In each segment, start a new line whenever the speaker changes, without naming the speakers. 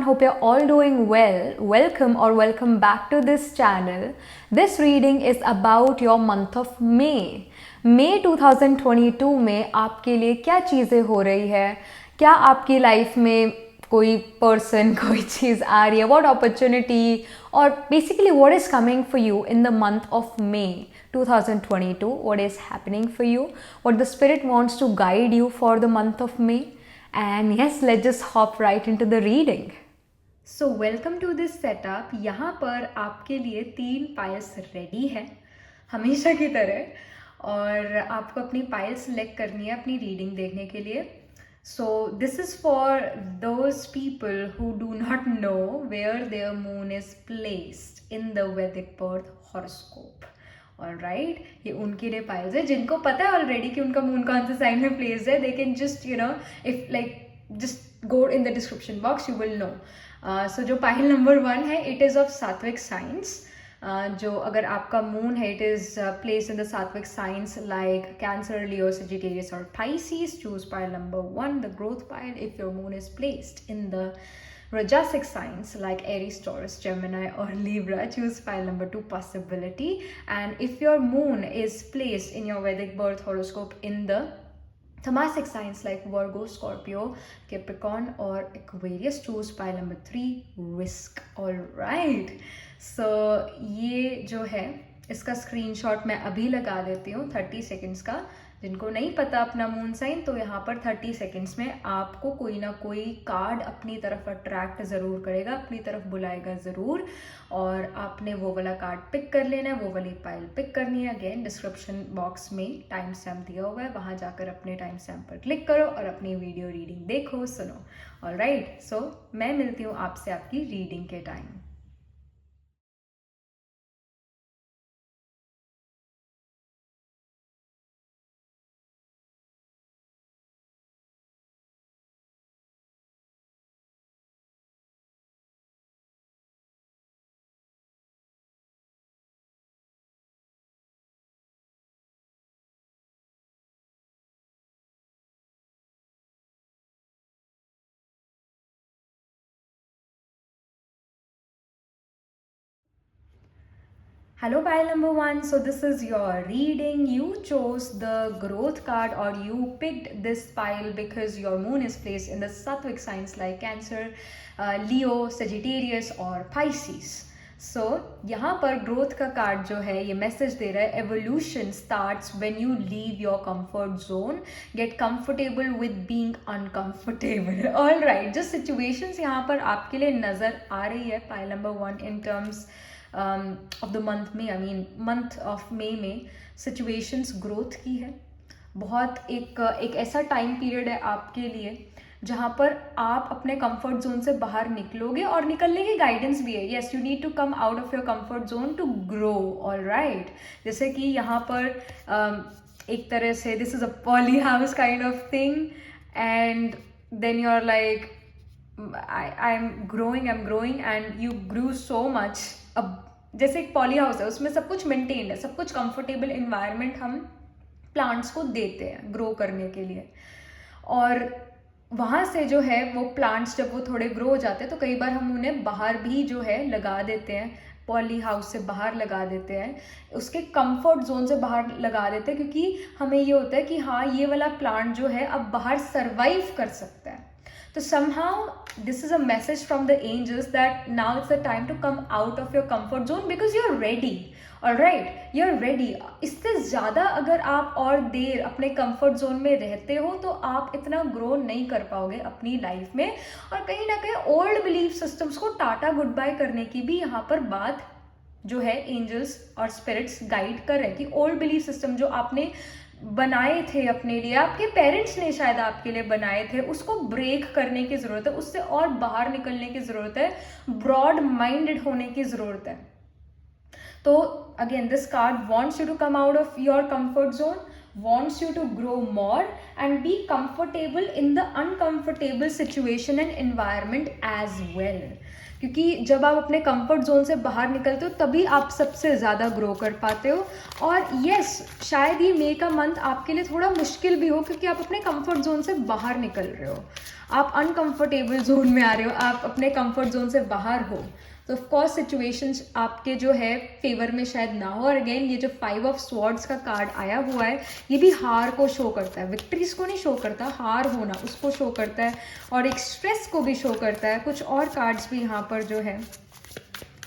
hope you're all doing well. Welcome or welcome back to this channel. This reading is about your month of May. May 2022 में आपके लिए क्या चीज़ें हो रही है, क्या आपकी लाइफ में कोई पर्सन कोई चीज़ आ रही है, what opportunity or basically what is coming for you in the month of May 2022, what is happening for you, what the spirit wants to guide you for the month of May. And yes, let's just hop right into the reading. So welcome to this setup. यहाँ पर आपके लिए 3 piles ready है हमेशा की तरह, और आपको अपनी पाइल सेलेक्ट करनी है अपनी रीडिंग देखने के लिए. So this is for those people who do not know where their moon is placed in the Vedic birth horoscope. Alright, ये उनके लिए पाइल्स है जिनको पता है ऑलरेडी कि उनका मून कौन से साइन में प्लेस है. They can just if just go in the description box, you will know. So जो पाइल नंबर 1 है, it is of सात्विक साइंस. जो अगर आपका मून है, it is placed in the सात्विक science like Cancer, Leo, Sagittarius or Pisces, choose pile number 1, the growth pile. If your moon is placed in the Rajasic signs like Aries, Taurus, Gemini or Libra, choose file number 2, possibility. And if your moon is placed in your Vedic birth horoscope in the Tamasic signs like Virgo, Scorpio, Capricorn or Aquarius, choose pile number 3, risk. Alright, so ये जो है इसका screenshot मैं अभी लगा देती हूँ 30 seconds का. जिनको नहीं पता अपना मून साइन, तो यहाँ पर 30 सेकेंड्स में आपको कोई ना कोई कार्ड अपनी तरफ अट्रैक्ट ज़रूर करेगा, अपनी तरफ बुलाएगा ज़रूर, और आपने वो वाला कार्ड पिक कर लेना है, वो वाली पाइल पिक करनी है. अगेन डिस्क्रिप्शन बॉक्स में टाइम स्टैम्प दिया हुआ है, वहाँ जाकर अपने टाइम स्टैम्प पर क्लिक करो और अपनी वीडियो रीडिंग देखो, सुनो. ऑलराइट, सो मैं मिलती हूँ आपसे आपकी रीडिंग के time. Hello pile number 1, so this is your reading. You chose the growth card, or you picked this pile because your moon is placed in the Sattvic signs like Cancer, Leo, Sagittarius or Pisces. So यहाँ पर growth का card जो है ये message दे रहा है, evolution starts when you leave your comfort zone, get comfortable with being uncomfortable. Alright, जो situations यहाँ पर आपके लिए नज़र आ रही है pile number 1 in terms of the month में, I mean month of May में situations growth की है. बहुत एक ऐसा टाइम पीरियड है आपके लिए जहाँ पर आप अपने कंफर्ट जोन से बाहर निकलोगे, और निकलने की गाइडेंस भी है. Yes, you need to come out of your comfort zone to grow. Alright, जैसे कि यहाँ पर एक तरह से this is a polyhouse kind of thing, and then you are like I'm growing and you grew so much. अब जैसे एक पॉली हाउस है, उसमें सब कुछ मेंटेन्ड है, सब कुछ कंफर्टेबल इन्वायरमेंट हम प्लांट्स को देते हैं ग्रो करने के लिए, और वहाँ से जो है वो प्लांट्स जब वो थोड़े ग्रो हो जाते हैं तो कई बार हम उन्हें बाहर भी जो है लगा देते हैं, पॉली हाउस से बाहर लगा देते हैं, उसके कंफर्ट जोन से बाहर लगा देते हैं, क्योंकि हमें ये होता है कि हाँ ये वाला प्लांट जो है अब बाहर सर्वाइव कर सकता है. So somehow this is a message from the angels that now it's the time to come out of your comfort zone because you're ready. Alright, you're ready. इससे ज़्यादा अगर आप और देर अपने comfort zone में रहते हो तो आप इतना grow नहीं कर पाओगे अपनी लाइफ में, और कहीं ना कहीं old belief systems को टाटा गुड बाय करने की भी यहाँ पर बात जो है एंजल्स और स्पिरिट्स गाइड कर रहे हैं कि ओल्ड बिलीफ सिस्टम जो आपने बनाए थे अपने लिए, आपके पेरेंट्स ने शायद आपके लिए बनाए थे, उसको ब्रेक करने की ज़रूरत है, उससे और बाहर निकलने की ज़रूरत है, ब्रॉड माइंडेड होने की ज़रूरत है. तो again this card wants you to come out of your comfort zone, wants you to grow more and be comfortable in the uncomfortable situation and environment as well. क्योंकि जब आप अपने कंफर्ट जोन से बाहर निकलते हो तभी आप सबसे ज़्यादा ग्रो कर पाते हो. और यस, शायद ये मई का मंथ आपके लिए थोड़ा मुश्किल भी हो क्योंकि आप अपने कंफर्ट जोन से बाहर निकल रहे हो. आप अनकंफर्टेबल जोन में आ रहे हो, आप अपने कंफर्ट जोन से बाहर हो, तो ऑफ कोर्स सिचुएशंस आपके जो है फेवर में शायद ना हो। और अगेन ये जो 5 ऑफ स्वॉर्ड्स का कार्ड आया हुआ है, ये भी हार को शो करता है, विक्ट्रीज को नहीं शो करता, हार होना उसको शो करता है, और एक स्ट्रेस को भी शो करता है। कुछ और कार्ड्स भी यहाँ पर जो है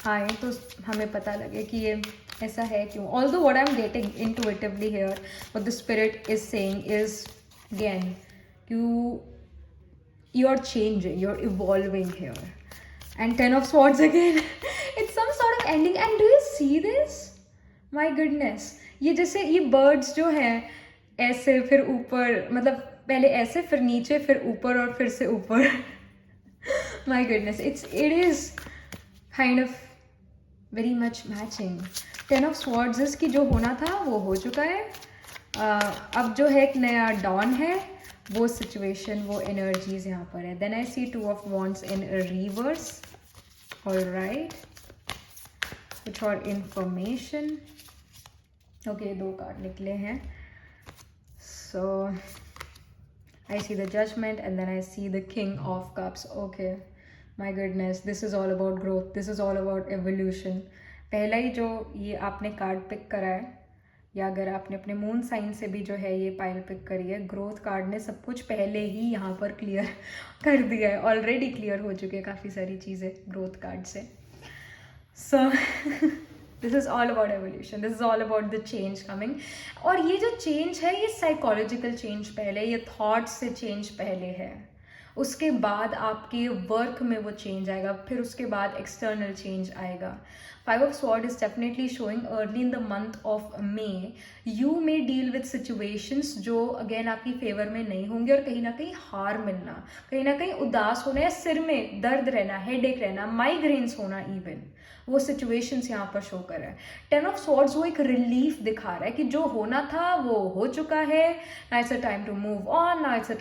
आए तो हमें पता लगे कि ये ऐसा है क्यों। Although what I am getting intuitively here, what the spirit is saying is again you are changing, you're evolving here. And 10 of swords again. It's some sort of ending. And do you see this? My goodness. ये जैसे ये birds जो हैं ऐसे फिर ऊपर, मतलब पहले ऐसे फिर नीचे फिर ऊपर और फिर से ऊपर. My goodness, it is kind of very much matching. 10 of swords की जो होना था वो हो चुका है. अब जो है एक नया dawn है, वो सिचुएशन, वो एनर्जीज यहाँ पर है. Then I see 2 of wands in reverse. Alright, कुछ और इंफॉर्मेशन. ओके, 2 कार्ड निकले हैं. So I see the judgement and then I see the king of cups. Okay, my goodness, this is all about growth, this is all about evolution. पहला ही जो ये आपने card pick करा है, या अगर आपने अपने मून साइन से भी जो है ये पाइल पिक करी है, ग्रोथ कार्ड ने सब कुछ पहले ही यहाँ पर क्लियर कर दिया है. ऑलरेडी क्लियर हो चुकी है काफ़ी सारी चीज़ें ग्रोथ कार्ड से. So this is all about evolution, this is all about the change coming. और ये जो चेंज है ये साइकोलॉजिकल चेंज पहले, ये थॉट्स से चेंज पहले है, उसके बाद आपके वर्क में वो चेंज आएगा, फिर उसके बाद एक्सटर्नल चेंज आएगा. 5 of Swords is definitely showing early in the month of May. You may deal with situations जो अगेन आपकी फेवर में नहीं होंगे, और कहीं ना कहीं हार मिलना, कहीं ना कहीं उदास होना, या सिर में दर्द रहना, हेडेक रहना, माइग्रेन्स होना, इवन वो सिचुएशंस यहाँ पर शो कर रहा है. 10 of Swords वो एक रिलीफ दिखा रहा है कि जो होना था वो हो चुका है. Now it's a time to move on, now it's a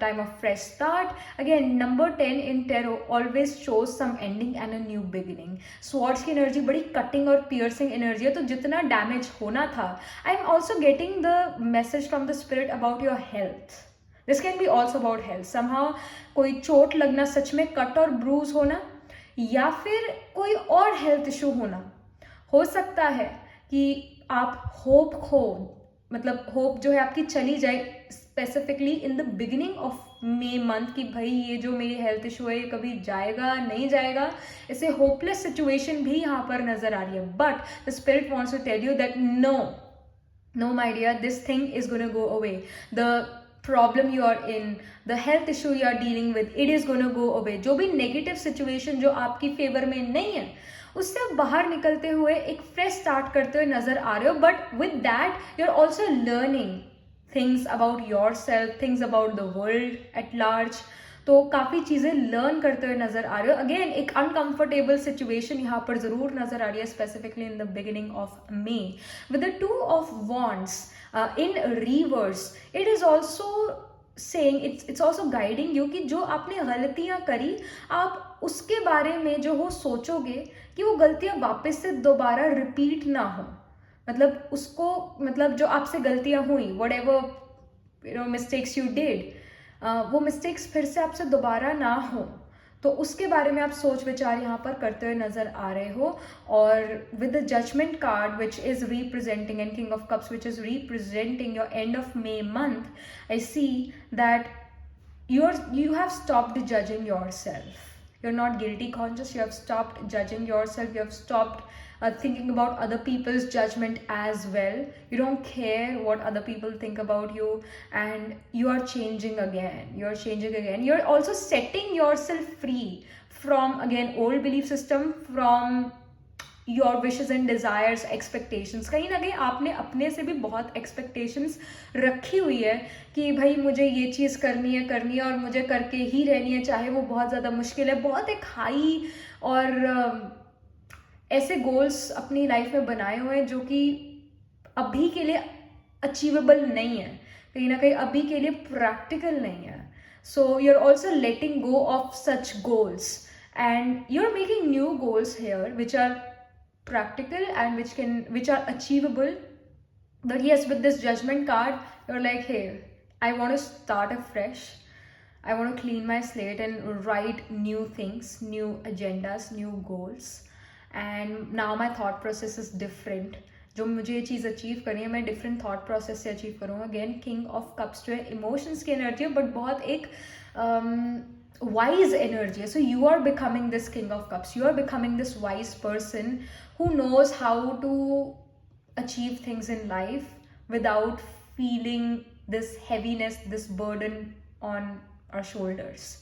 time of fresh start. Again number 10 in tarot always shows some ending and a new beginning. Swords की एनर्जी बड़ी कटिंग और पियर्सिंग एनर्जी है, तो जितना damage होना था, I am also getting the message from the spirit about your health. This can be also about health. Somehow कोई चोट लगना, सच में कट और ब्रूज होना, या फिर कोई और हेल्थ इशू होना. हो सकता है कि आप होप खो, मतलब होप जो है आपकी चली जाए, specifically in the beginning of May month, कि भाई ये जो मेरी हेल्थ इशू है ये कभी जाएगा नहीं जाएगा. इसे होपलेस सिचुएशन भी यहाँ पर नजर आ रही है. But the spirit wants to tell you that no my dear, this thing is going to go away. The problem you are in, the health issue you are dealing with, it is going to go away. जो भी negative situation जो आपकी favour में नहीं है, उससे आप बाहर निकलते हुए एक फ्रेश स्टार्ट करते हुए नजर आ रहे हो. But with that you are also learning things about yourself, things about the world at large. तो काफ़ी चीज़ें लर्न करते हुए नजर आ रहे हो. अगेन एक अनकंफर्टेबल सिचुएशन यहाँ पर ज़रूर नजर आ रही है, specifically in the beginning of may. With the 2 of Wands in reverse, it is also saying, it's also guiding you कि जो आपने गलतियाँ करी, आप उसके बारे में जो हो सोचोगे कि वो गलतियाँ वापस से दोबारा रिपीट ना हो. मतलब उसको, मतलब जो आपसे गलतियाँ हुई, whatever मिस्टेक्स यू डिड, वो मिस्टेक्स फिर से आपसे दोबारा ना हो, तो उसके बारे में आप सोच विचार यहाँ पर करते हुए नजर आ रहे हो. और with the judgement card which is representing, and king of cups which is representing your end of May month, I see that you have stopped judging yourself. You're not guilty conscious. You have stopped judging yourself. You have stopped thinking about other people's judgment as well. You don't care what other people think about you, and you are changing again. You're changing again. You're also setting yourself free from, again, old belief system, from your wishes and desires, expectations. कहीं ना कहीं आपने अपने से भी बहुत expectations रखी हुई है कि भाई मुझे ये चीज़ करनी है और मुझे करके ही रहनी है, चाहे वो बहुत ज़्यादा मुश्किल है. बहुत एक हाई और ऐसे गोल्स अपनी लाइफ में बनाए हुए हैं जो कि अभी के लिए अचीवेबल नहीं है, कहीं ना कहीं अभी के लिए प्रैक्टिकल नहीं है. So you are also letting go of such goals, and you are making new goals here which are practical and which are achievable. But yes, with this judgment card, you're like, hey, I want to start afresh. I want to clean my slate and write new things, new agendas, new goals. And now my thought process is different. जो मुझे ये चीज़ achieve करनी है मैं different thought process से achieve करूँगा. Again king of cups जो है इमोशंस की एनर्जी है बट बहुत एक wise energy. So you are becoming this king of cups, you are becoming this wise person who knows how to achieve things in life without feeling this heaviness, this burden on our shoulders.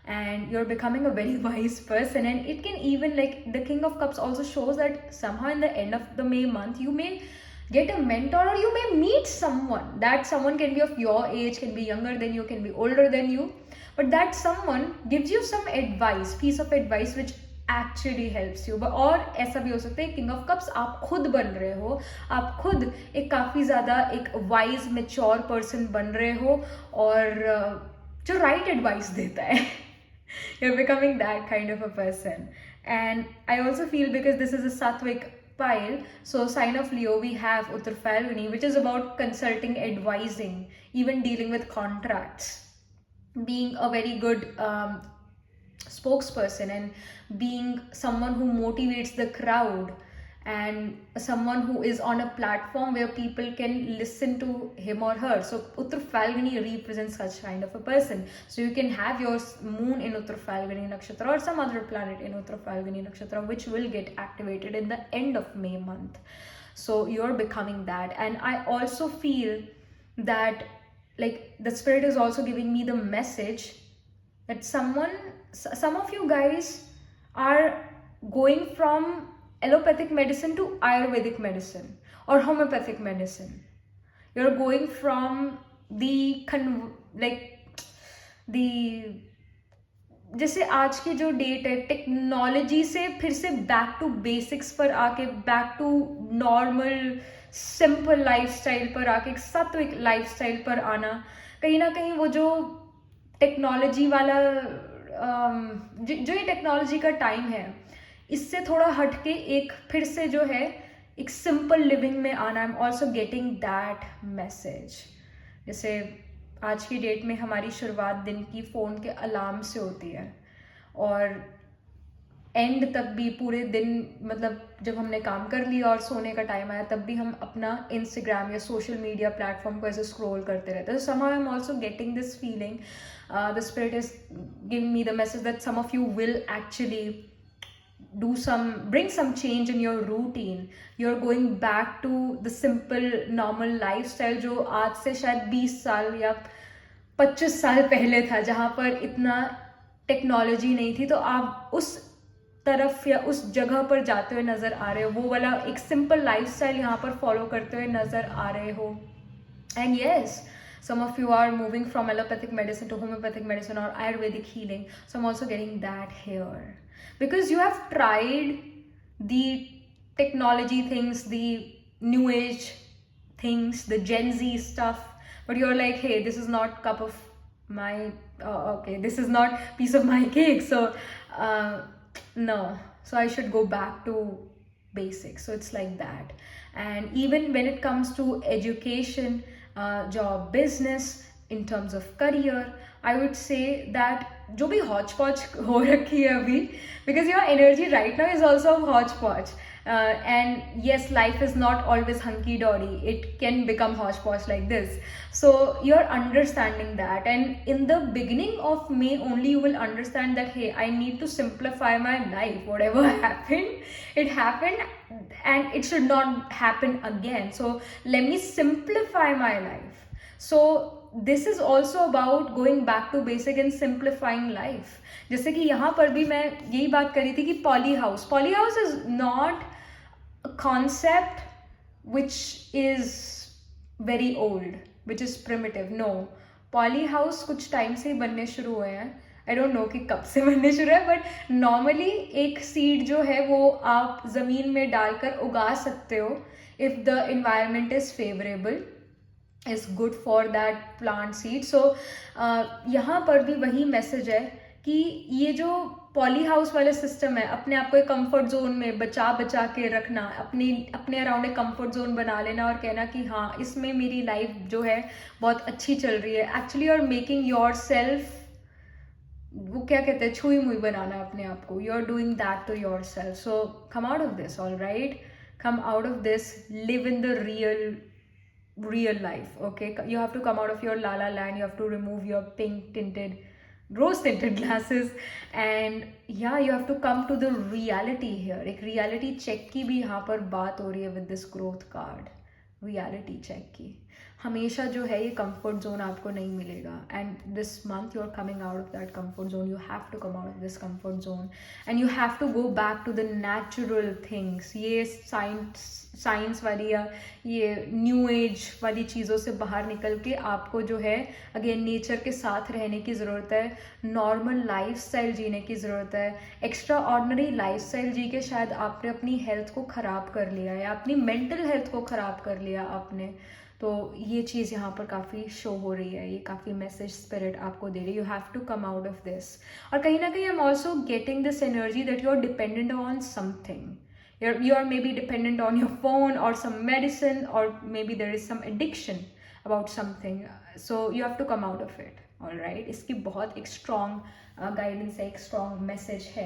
And you're becoming a very wise person, and it can even, like, the king of cups also shows that somehow in the end of the May month you may get a mentor or you may meet someone. That someone can be of your age, can be younger than you, can be older than you, but that someone gives you some advice, piece of advice which actually helps you. और ऐसा भी हो सकता है king of cups आप खुद बन रहे हो, आप खुद एक काफ़ी ज़्यादा एक वाइज मेच्योर पर्सन बन रहे हो और जो राइट एडवाइस देता है. You're becoming that kind of a person. And I also feel because this is a Sattvic pile, so sign of Leo, we have Uttar Falguni, which is about consulting, advising, even dealing with contracts, being a very good spokesperson and being someone who motivates the crowd and someone who is on a platform where people can listen to him or her. So Uttar Falguni represents such kind of a person. So you can have your moon in Uttar Falguni Nakshatra or some other planet in Uttar Falguni Nakshatra, which will get activated in the end of May month. So you're becoming that. And I also feel that, like, the spirit is also giving me the message that some of you guys are going from allopathic medicine to Ayurvedic medicine or homeopathic medicine. You're going from जैसे आज की जो date है technology से फिर से back to basics पर आके, back to normal simple lifestyle पर आके, एक सात्विक लाइफस्टाइल पर आना. कहीं ना कहीं वो जो टेक्नोलॉजी वाला जो ये टेक्नोलॉजी का टाइम है, इससे थोड़ा हटके एक फिर से जो है एक सिंपल लिविंग में आना. आई am also getting that message. जैसे आज की डेट में हमारी शुरुआत दिन की फ़ोन के अलार्म से होती है और एंड तक भी पूरे दिन, मतलब जब हमने काम कर लिया और सोने का टाइम आया तब भी हम अपना इंस्टाग्राम या सोशल मीडिया प्लेटफॉर्म को ऐसे स्क्रॉल करते रहते हैं. So somehow I'm also getting this feeling, the spirit is giving me the message that some of you will actually bring some change in your routine. You're going back to the simple normal lifestyle जो आज से शायद 20 साल या 25 साल पहले था, जहाँ पर इतना टेक्नोलॉजी नहीं थी. तो आप उस तरफ या उस जगह पर जाते हुए नज़र आ रहे हो, वो वाला एक सिंपल लाइफस्टाइल यहाँ पर फॉलो करते हुए नज़र आ रहे हो. And yes, some of you are moving from allopathic medicine to homeopathic medicine or Ayurvedic healing. So I'm also getting that here. Because you have tried the technology things, the new age things, the Gen Z stuff, but you're like, hey, this is not cup of my, okay, this is not piece of my cake. So no, so I should go back to basics. So it's like that. And even when it comes to education, job, business, in terms of career, I would say that जो भी hodgepodge हो रखी है अभी, because your energy right now is also hodgepodge, and yes, life is not always hunky dory, it can become hodgepodge like this. So you're understanding that, and in the beginning of May only you will understand that, hey, I need to simplify my life. Whatever happened, it happened and it should not happen again, so let me simplify my life. So this is also about going back to basic and simplifying life. जैसे कि यहाँ पर भी मैं यही बात करी थी कि poly house is not a concept which is very old, which is primitive. No, poly house कुछ टाइम से ही बनने शुरू हुए हैं. आई डोंट नो कि कब से बनने शुरू है, बट नॉर्मली एक सीड जो है वो आप ज़मीन में डालकर उगा सकते हो if the environment is favourable, is good for that plant seed. So यहाँ पर भी वही मैसेज है कि ये जो पॉली हाउस वाले सिस्टम है, अपने आप को एक कंफर्ट जोन में बचा के रखना, अपने अराउंड एक कंफर्ट जोन बना लेना और कहना कि हाँ, इसमें मेरी लाइफ जो है बहुत अच्छी चल रही है. Actually you are making yourself वो क्या कहते हैं, छुई मुई बनाना अपने आप को. You are doing that to yourself. So come out of this, all right. Come out of this, live in the real life. Okay, you have to come out of your la la land. You have to remove your pink tinted, rose tinted glasses, and yeah, you have to come to the reality here. एक reality check की भी यहाँ पर बात हो रही है with this growth card. reality check की हमेशा जो है ये comfort zone आपको नहीं मिलेगा, and this month you are coming out of that comfort zone. You have to come out of this comfort zone and you have to go back to the natural things. ये science वाली या ये new age वाली चीज़ों से बाहर निकल के आपको जो है अगेन नेचर के साथ रहने की ज़रूरत है, नॉर्मल लाइफ स्टाइल जीने की ज़रूरत है. एक्स्ट्रा ऑर्डनरी लाइफ स्टाइल जी के शायद आपने अपनी हेल्थ को ख़राब कर लिया या अपनी मेंटल हेल्थ को ख़राब कर लिया आपने. तो ये चीज़ यहाँ पर काफ़ी शो हो रही है, ये काफ़ी मैसेज स्पिरिट आपको दे रही है. You have to come out of this. और कहीं ना कहीं I am also getting this energy that you are dependent on something. You are maybe dependent on your phone or some medicine, or maybe there is some addiction about something. So you have to come out of it. All right. इसकी बहुत एक strong guidance है, एक strong message है.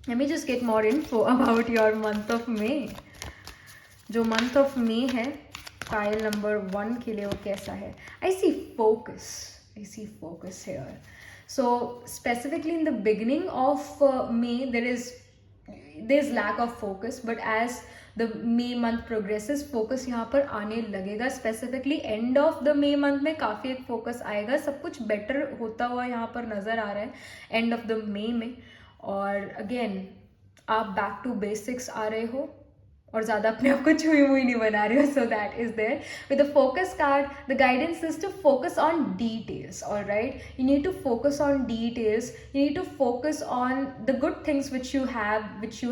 Let me just get more info about your month of May. जो month of May है pile number 1 के लिए वो कैसा है? I see focus. I see focus here. So specifically in the beginning of May there's lack of focus, but as the May month progresses focus यहाँ पर आने लगेगा. Specifically end of the May month में काफ़ी एक focus आएगा, सब कुछ बेटर होता हुआ यहाँ पर नज़र आ रहा है एंड ऑफ द May में. और अगेन आप बैक टू बेसिक्स आ रहे हो और ज़्यादा अपने आप को छुई मुई नहीं बना रहे हो. So that is there with the focus card. The guidance is to focus on details. All right, you need to focus on details. You need to focus on the good things which you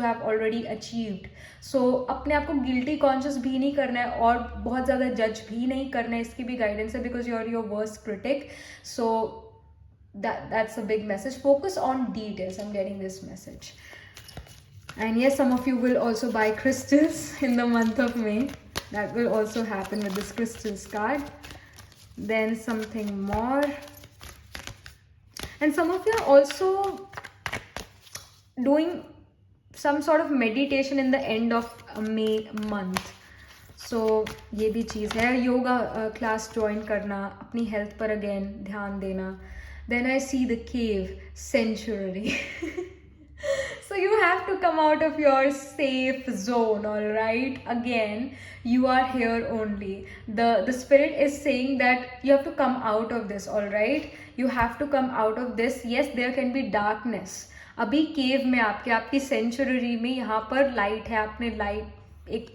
have already achieved. So अपने आप को guilty conscious भी नहीं करना है और बहुत ज़्यादा जज भी नहीं करना है. इसकी भी गाइडेंस है because you are your worst critic. So that's a big message. Focus on details. I'm getting this message. And yes, some of you will also buy crystals in the month of May. That will also happen with this crystals card. Then something more. And some of you are also doing some sort of meditation in the end of May month. So ये भी चीज़ है. Yoga class join करना, अपनी health पर again ध्यान देना. Then I see the cave sanctuary. So you have to come out of your safe zone, all right? Again, you are here only. The spirit is saying that you have to come out of this, all right? You have to come out of this. Yes, there can be darkness. अभी केव में आपकी century में यहाँ पर light है, आपने light एक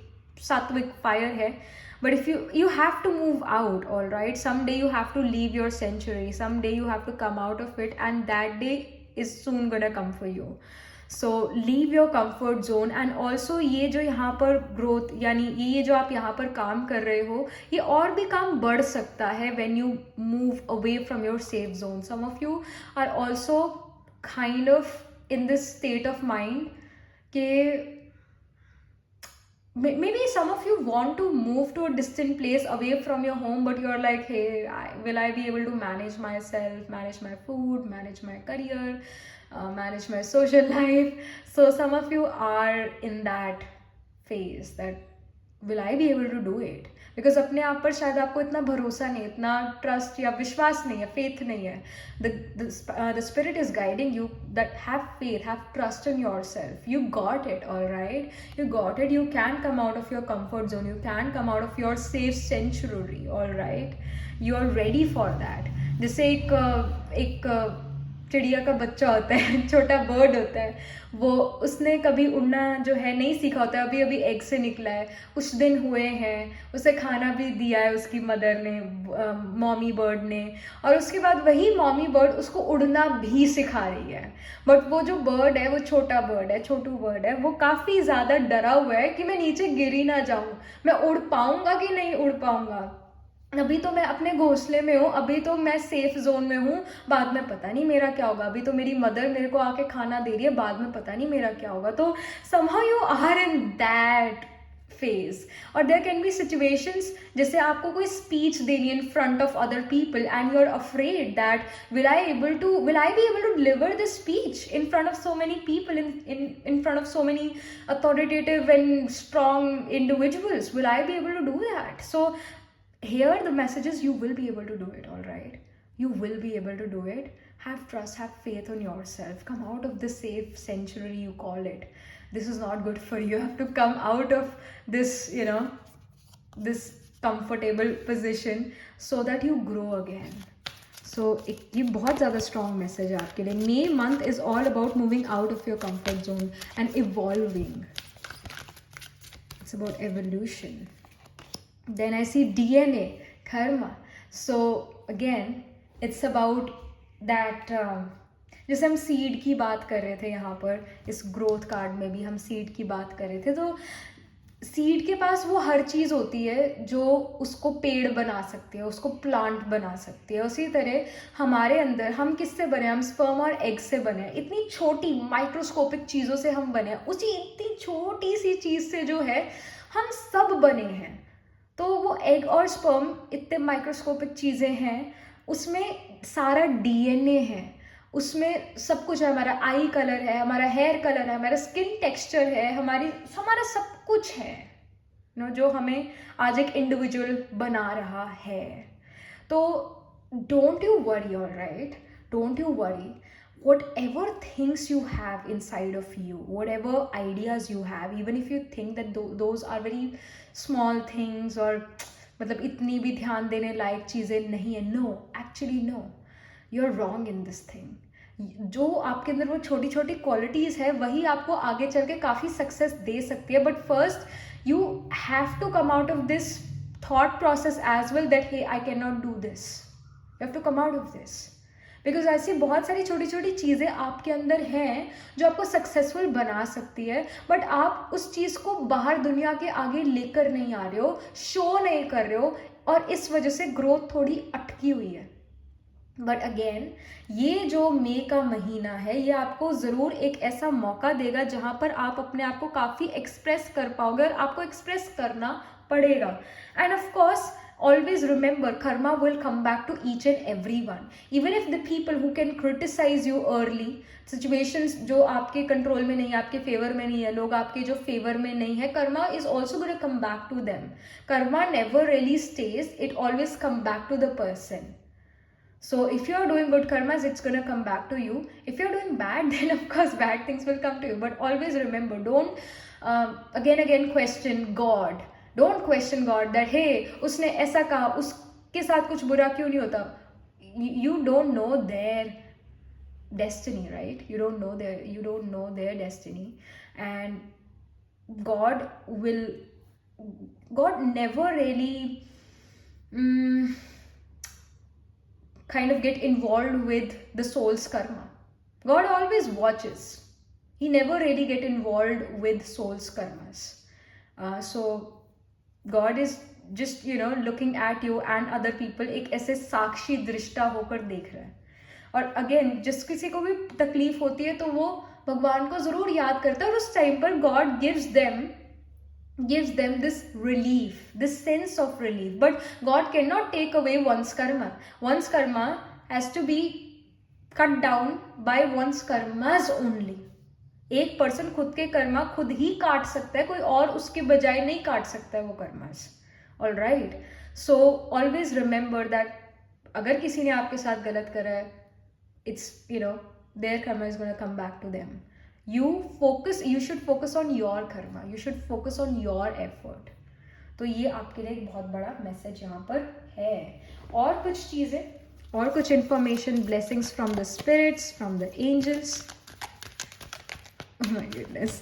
सात्विक फायर है. But if you have to move out, all right? Someday you have to leave your sanctuary. Someday you have to come out of it, and that day is soon gonna come for you. So leave your comfort zone. And also ये जो यहाँ पर growth यानी ये जो आप यहाँ पर काम कर रहे हो, ये और भी काम बढ़ सकता है when you move away from your safe zone. Some of you are also kind of in this state of mind कि maybe some of you want to move to a distant place away from your home, but you're like, hey, will I be able to manage myself, manage my food, manage my career, manage my social life? So some of you are in that phase that will I be able to do it? Because अपने आप पर शायद आपको इतना भरोसा नहीं, इतना trust या विश्वास नहीं है, फेथ नहीं है. The spirit is guiding you that have faith, have trust in yourself. You got it, all right? You got it. You can come out of your comfort zone. You can come out of your safe sanctuary, all right? You are ready for that. जैसे एक चिड़िया का बच्चा होता है, छोटा bird होता है, वो उसने कभी उड़ना जो है नहीं सीखा होता है, अभी अभी एग से निकला है, कुछ दिन हुए हैं, उसे खाना भी दिया है उसकी मदर ने, मॉमी बर्ड ने, और उसके बाद वही मॉमी बर्ड उसको उड़ना भी सिखा रही है. बट वो जो बर्ड है, वो छोटा बर्ड है, छोटू बर्ड है, वो काफ़ी ज़्यादा डरा हुआ है कि मैं नीचे गिर ही ना जाऊँ, मैं उड़ पाऊँगा कि नहीं उड़ पाऊँगा. अभी तो मैं अपने घोंसले में हूँ, अभी तो मैं सेफ जोन में हूँ, बाद में पता नहीं मेरा क्या होगा. अभी तो मेरी मदर मेरे को आके खाना दे रही है, बाद में पता नहीं मेरा क्या होगा. तो somehow you are in that phase. Or there can be situations जैसे आपको कोई speech देनी in front of other people and you're afraid that will I be able to deliver this speech in front of so many people, in front of so many authoritative and strong individuals? Will I be able to do that? So here the message is you will be able to do it, all right? You will be able to do it. Have trust, have faith on yourself. Come out of the safe sanctuary, you call it. This is not good for you. You have to come out of this, this comfortable position so that you grow again. So ये बहुत ज़्यादा strong message है आपके लिए. May month is all about moving out of your comfort zone and evolving. It's about evolution. Then I see DNA, karma. So again, it's about that जैसे हम seed की बात कर रहे थे यहाँ पर, इस ग्रोथ कार्ड में भी हम सीड की बात कर रहे थे. तो सीड के पास वो हर चीज़ होती है जो उसको पेड़ बना सकती है, उसको प्लांट बना सकती है. उसी तरह हमारे अंदर हम किससे बने? हम स्पर्म और एग से बने हैं. इतनी छोटी माइक्रोस्कोपिक चीज़ों से हम बने हैं. उसी इतनी छोटी सी चीज़ से जो है हम सब बने हैं. तो वो एग और स्पर्म इतने माइक्रोस्कोपिक चीज़ें हैं, उसमें सारा डीएनए है, उसमें सब कुछ है. हमारा आई कलर है, हमारा हेयर कलर है, हमारा स्किन टेक्सचर है, हमारा सब कुछ है जो हमें आज एक इंडिविजुअल बना रहा है. तो don't you worry, alright? Don't you worry. Whatever things you have inside of you, whatever ideas you have, even if you think that those are very small things or मतलब इतनी भी ध्यान देने लायक चीज़ें नहीं है, no, actually no, you're wrong in this thing. जो आपके अंदर वो छोटी छोटी क्वालिटीज़ है वही आपको आगे चल के काफ़ी सक्सेस दे सकती है. But first you have to come out of this thought process as well that hey I can not do this. You have to come out of this. Because ऐसी बहुत सारी छोटी छोटी चीज़ें आपके अंदर हैं जो आपको सक्सेसफुल बना सकती है, बट आप उस चीज़ को बाहर दुनिया के आगे लेकर नहीं आ रहे हो, शो नहीं कर रहे हो, और इस वजह से ग्रोथ थोड़ी अटकी हुई है. बट अगेन ये जो मई का महीना है ये आपको ज़रूर एक ऐसा मौका देगा जहाँ पर आप अपने आप को काफ़ी एक्सप्रेस कर पाओगे, और आपको एक्सप्रेस करना पड़ेगा. End of course always remember, karma will come back to each and everyone. Even if the people who can criticize you early, situations जो आपके कंट्रोल में नहीं है, आपके फेवर में नहीं है, लोग आपके जो फेवर में नहीं है, karma is also going to come back to them. Karma never really stays, it always come back to the person. So if you are doing good karmas, it's going to come back to you. If you are doing bad, then of course bad things will come to you. But always remember, don't again question God. Don't question God that hey, उसने ऐसा कहा, उसके साथ कुछ बुरा क्यों नहीं होता. You don't know their destiny, right? You don't know their destiny. And God never really kind of get involved with the soul's karma. God always watches. He never really get involved with soul's karmas. So God is just looking at you and other people, एक ऐसे साक्षी दृष्टा होकर देख रहा है. और again जिस किसी को भी तकलीफ होती है तो वो भगवान को ज़रूर याद करता है, और उस टाइम पर God gives them this relief, this sense of relief. But God cannot take away one's karma. One's karma has to be cut down by one's karmas only. एक पर्सन खुद के कर्मा खुद ही काट सकता है, कोई और उसके बजाय नहीं काट सकता है वो karmas. All right. So always remember that अगर किसी ने आपके साथ गलत करा है, it's their karma is gonna come back to them. you should focus on your karma, you should focus on your effort. तो ये आपके लिए एक बहुत बड़ा मैसेज यहाँ पर है. और कुछ चीज़ें, और कुछ information, blessings from the spirits, from the angels. Oh my goodness.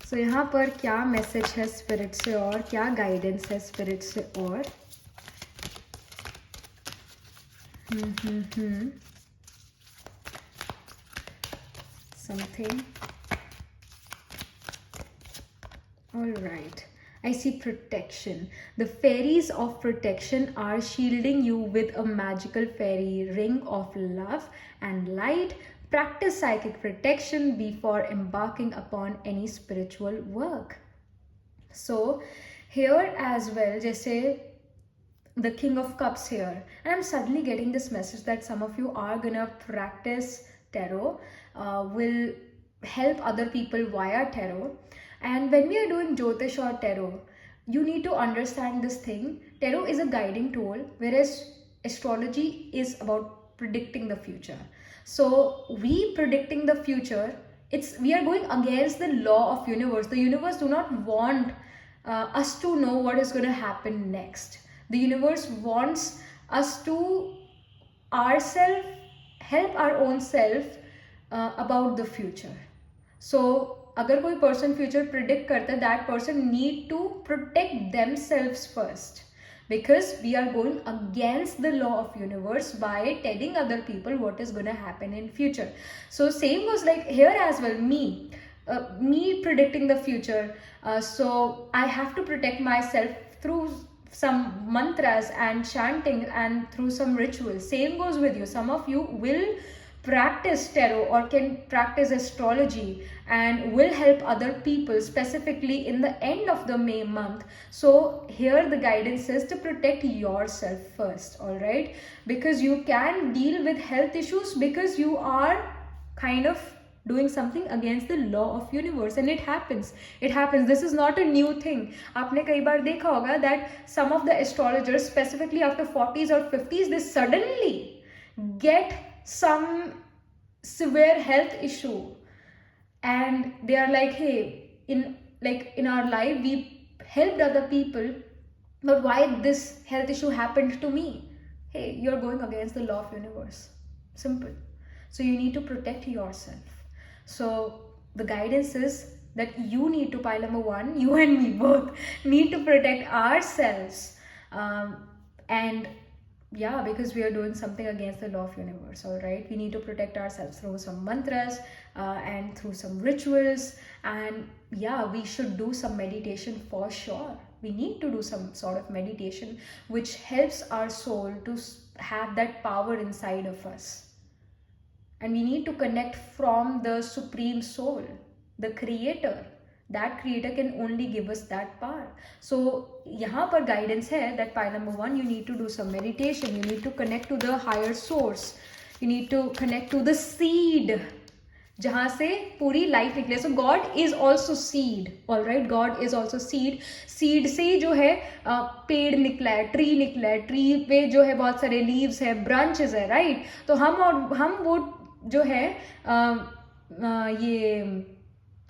So यहाँ पर क्या मैसेज है स्पिरिट से, और क्या गाइडेंस है स्पिरिट से, और something. All right. I see protection. The fairies of protection are shielding you with a magical fairy ring of love and light, Practice psychic protection before embarking upon any spiritual work. So here as well, just say the King of Cups here, and I'm suddenly getting this message that some of you are gonna practice tarot, will help other people via tarot. And when we are doing Jyotish or tarot, you need to understand this thing. Tarot is a guiding tool, whereas astrology is about predicting the future. So we predicting the future, we are going against the law of universe. The universe do not want us to know what is going to happen next. The universe wants us to ourselves help our own self about the future. So अगर कोई person future predict करता है, that person need to protect themselves first, because we are going against the law of universe by telling other people what is going to happen in future. So same goes like here as well. Me predicting the future, so I have to protect myself through some mantras and chanting and through some rituals. Same goes with you. Some of you will practice tarot or can practice astrology and will help other people, specifically in the end of the May month. So here the guidance is to protect yourself first, all right? Because you can deal with health issues because you are kind of doing something against the law of universe, and it happens. This is not a new thing. आपने कई बार देखा होगा that some of the astrologers, specifically after 40s or 50s, they suddenly get some severe health issue, and they are like, hey, in our life we helped other people, but why this health issue happened to me? Hey, you're going against the law of universe. Simple. So you need to protect yourself. So the guidance is that you need to, pile number one, you and me both need to protect ourselves, and yeah, because we are doing something against the law of universe, all right? We need to protect ourselves through some mantras and through some rituals, and yeah, we should do some meditation for sure. We need to do some sort of meditation which helps our soul to have that power inside of us. And we need to connect from the supreme soul, the creator. That creator can only give us that power. So यहाँ पर guidance है that pile number one, you need to do some meditation. You need to connect to the higher source. You need to connect to the seed, जहाँ से पूरी life निकले. So God is also seed, all right? God is also seed. Seed से जो है पेड़ निकला है, ट्री निकला है, ट्री पे जो है बहुत सारे लीव्स है, ब्रांचेस है, राइट? तो हम वो जो है ये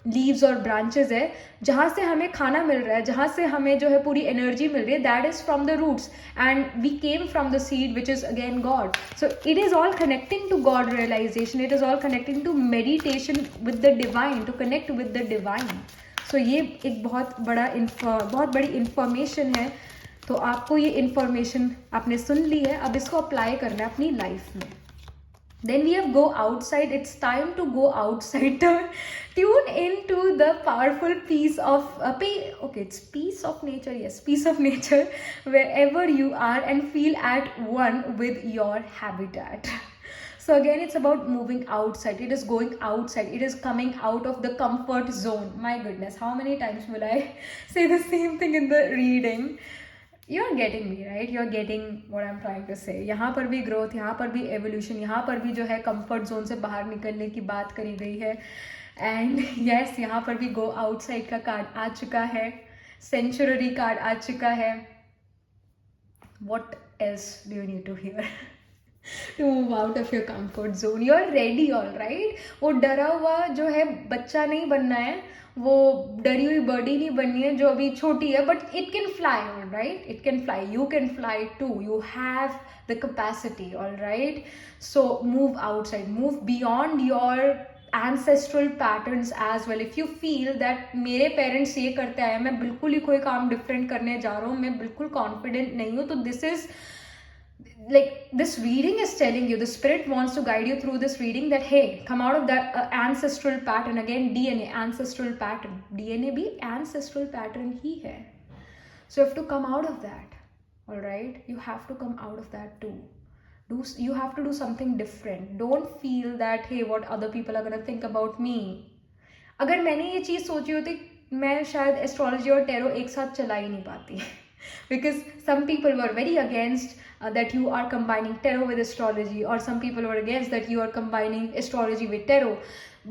लीव्स और ब्रांचेस है, जहाँ से हमें खाना मिल रहा है, जहाँ से हमें जो है पूरी एनर्जी मिल रही है, that is from the roots, and we came from the seed which is again God. So it is all connecting to God realisation, it is all connecting to meditation with the divine, to connect with the divine. So ये एक बहुत बड़ी information है. तो आपको ये information आपने सुन ली है, अब इसको अप्लाई करना है अपनी लाइफ में. Then we have go outside. It's time to go outside. Tune into the powerful piece of it's peace of nature. Yes, peace of nature wherever you are, and feel at one with your habitat. So again, it's about moving outside. It is going outside. It is coming out of the comfort zone. My goodness, how many times will I say the same thing in the reading? You're getting me, right? You're getting what I'm trying to say. यहाँ पर भी growth, यहाँ पर भी evolution, यहाँ पर भी जो है comfort zone से बाहर निकलने की बात करी गई है. And yes, यहाँ पर भी go outside का कार्ड आ चुका है, sanctuary कार्ड आ चुका है. What else do you need to hear to move out of your comfort zone? You're ready, all right? वो डरा हुआ जो है बच्चा नहीं बनना है, वो डरी हुई बर्डी नहीं बननी है जो अभी छोटी है, but it can fly, all right? It can fly. You can fly too. You have the capacity, all right? So move outside, move beyond your ancestral patterns as well. If you feel that मेरे parents ये करते आए, मैं बिल्कुल ही कोई काम different करने जा रहा हूँ, मैं बिल्कुल कॉन्फिडेंट नहीं हूँ, तो this is like this reading is telling you, the spirit wants to guide you through this reading that hey, come out of that ancestral pattern. Again, DNA, ancestral pattern. DNA bhi ancestral pattern hi hai. So you have to come out of that, all right? You have to come out of that too. You have to do something different. Don't feel that hey, what other people are going to think about me. अगर मैंने ये चीज़ सोची होती, मैं शायद astrology और tarot एक साथ चला ही नहीं पाती. Because some people were very against that you are combining tarot with astrology, or some people were against that you are combining astrology with tarot.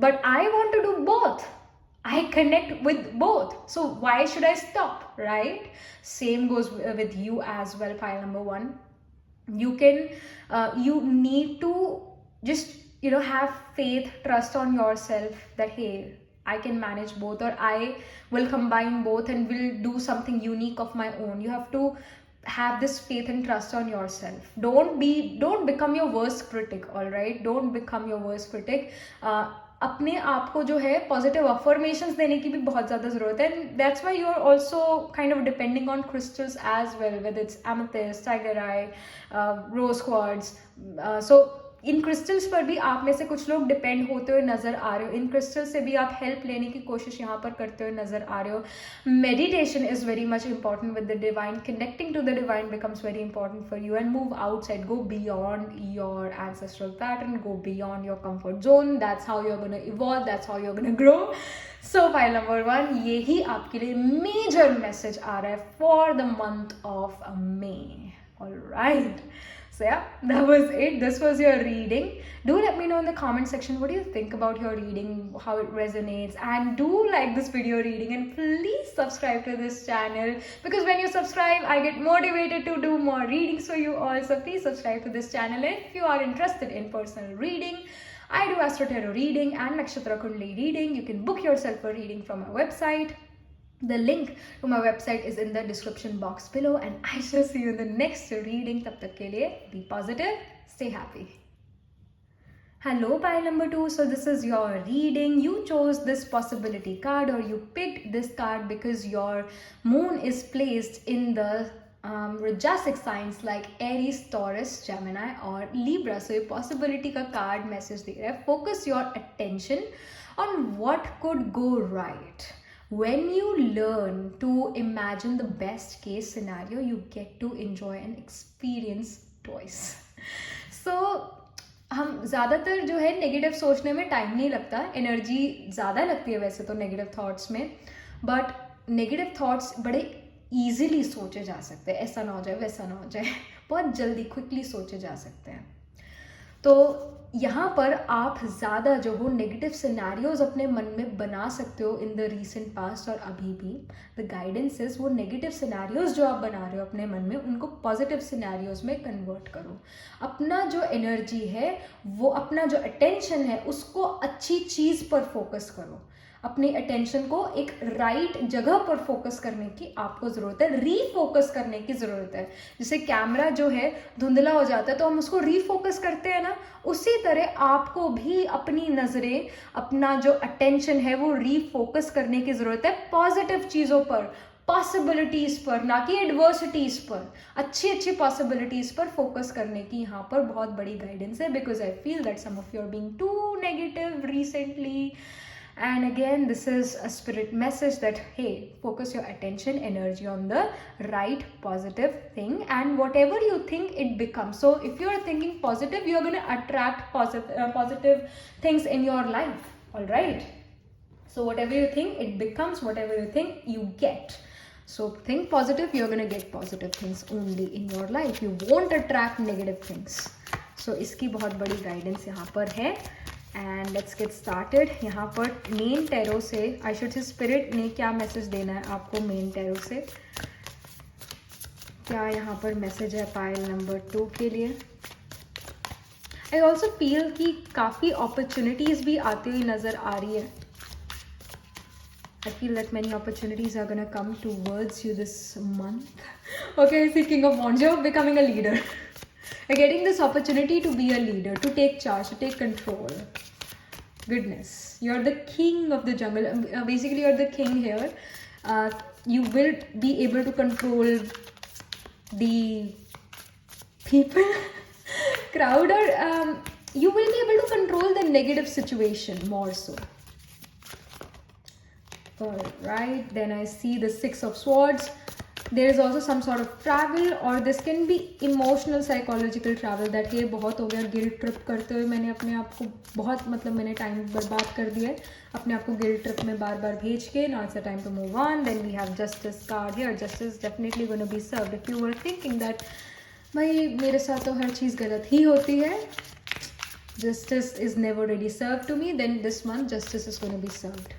But I want to do both. I connect with both. So why should I stop, right? Same goes with you as well, pile number 1. You can, you need to just, have faith, trust on yourself that, hey, I can manage both, or I will combine both and will do something unique of my own. You have to have this faith and trust on yourself. Don't become your worst critic, all right? Don't become your worst critic. अपने आप को जो है positive affirmations देने की भी बहुत ज़्यादा ज़रूरत है. And that's why you are also kind of depending on crystals as well, whether it's amethyst, tiger eye, rose quartz. So इन क्रिस्टल्स पर भी आप में से कुछ लोग डिपेंड होते हुए नज़र आ रहे हो. इन क्रिस्टल से भी आप हेल्प लेने की कोशिश यहाँ पर करते हुए नज़र आ रहे हो. Meditation is very much important with the divine. Connecting to the divine becomes very important for you. And move outside, go beyond your ancestral pattern, go beyond your comfort zone. That's how you are gonna evolve, that's how you are gonna grow. So pile number 1, यही आपके लिए major message आ रहा है for the month of May. All right. So yeah, that was it. This was your reading. Do let me know in the comment section what do you think about your reading, how it resonates, and do like this video reading, and please subscribe to this channel, because when you subscribe I get motivated to do more readings for you all. So please subscribe to this channel. And if you are interested in personal reading, I do Astro Tarot reading and Nakshatra Kundali reading. You can book yourself a reading from my website. The link to my website is in the description box below, and I shall see you in the next reading. Tab tak ke liye, be positive, stay happy. Hello pile number 2. So this is your reading. You chose this possibility card, or you picked this card because your moon is placed in the Rajasic signs like Aries, Taurus, Gemini or Libra. So ये possibility का card message दे रहा है. Focus your attention on what could go right. When you learn to imagine the best case scenario, you get to enjoy and experience twice. So हम ज़्यादातर जो है negative सोचने में टाइम नहीं लगता, एनर्जी ज़्यादा लगती है वैसे तो नेगेटिव थॉट्स में, बट नेगेटिव थॉट्स बड़े ईजिली सोचे जा सकते हैं. ऐसा ना हो जाए, वैसा ना हो जाए, बहुत जल्दी क्विकली सोचे जा सकते हैं. तो यहाँ पर आप ज़्यादा जो हो नेगेटिव सिनेरियोज अपने मन में बना सकते हो इन द रीसेंट पास्ट और अभी भी. द गाइडेंस इज वो नेगेटिव सिनेरियोज जो आप बना रहे हो अपने मन में, उनको पॉजिटिव सिनेरियोज में कन्वर्ट करो. अपना जो एनर्जी है, वो अपना जो अटेंशन है, उसको अच्छी चीज़ पर फोकस करो. अपनी अटेंशन को एक राइट जगह पर फोकस करने की आपको ज़रूरत है, रीफोकस करने की ज़रूरत है. जैसे कैमरा जो है धुंधला हो जाता है तो हम उसको रीफोकस करते हैं ना, उसी तरह आपको भी अपनी नज़रें, अपना जो अटेंशन है वो रीफोकस करने की ज़रूरत है पॉजिटिव चीज़ों पर, पॉसिबिलिटीज़ पर, ना कि एडवर्सिटीज़ पर. अच्छी अच्छी पॉसिबिलिटीज़ पर फोकस करने की यहाँ पर बहुत बड़ी गाइडेंस है. Because I feel that some of you are being too negative recently. And again, this is a spirit message that hey, focus your attention energy on the right positive thing, and whatever you think it becomes. So if you are thinking positive, you are going to attract positive things in your life. All right, so whatever you think it becomes, whatever you think you get. So think positive, you're going to get positive things only in your life. You won't attract negative things. So इसकी बहुत बड़ी guidance यहाँ पर है. And let's get started. यहाँ पर main tarot से, आई should से स्पिरिट ने क्या मैसेज देना है आपको मेन टैरो से, क्या यहाँ पर मैसेज है पाइल नंबर 2 के लिए. आई ऑल्सो फील कि काफ़ी अपॉर्चुनिटीज़ भी आती हुई नज़र आ रही है. I feel that many opportunities are gonna come towards you this month. Okay, see king of wands, you are becoming a leader. You're getting this opportunity to be a leader, to take charge, to take control. Goodness, you're the king of the jungle. Basically, you're the king here. You will be able to control the people, crowd, or you will be able to control the negative situation more so. All right, then I see the 6 of Swords. there is also some sort of travel, or this can be emotional psychological travel, that hey बहुत हो गया guilt trip करते हुए, मैंने अपने आप को बहुत मैंने टाइम बर्बाद कर दिया है अपने आप को गिल्ट ट्रिप में बार बार भेज के. Now it's a time to move on. Then we have justice card here. Justice definitely gonna be served. If you were thinking that भाई मेरे साथ तो हर चीज़ गलत ही होती है, justice is never really served to me, then this month justice is going to be served.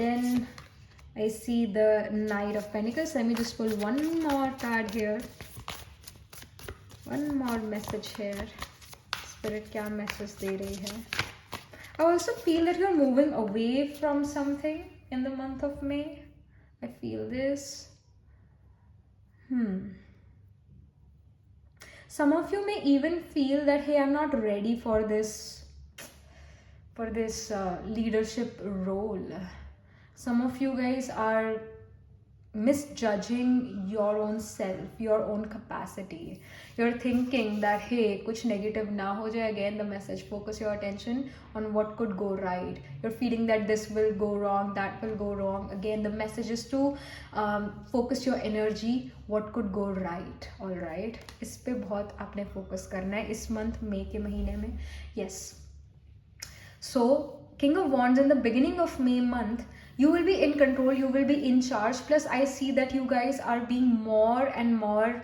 Then I see the Knight of Pentacles. Let me just pull one more card here, one more message here. Spirit क्या message दे रही है? I also feel that you're moving away from something in the month of May. I feel this. Some of you may even feel that hey, I'm not ready for this leadership role. Some of you guys are misjudging your own self, your own capacity. You're thinking that hey, kuch negative na ho jaye. Again the message, focus your attention on what could go right. You're feeling that this will go wrong, that will go wrong. Again the message is to focus your energy what could go right. all right, इस पे बहुत आपने focus करना है इस month May के महीने में. Yes, so King of Wands in the beginning of May month, you will be in control, you will be in charge. Plus I see that you guys are being more and more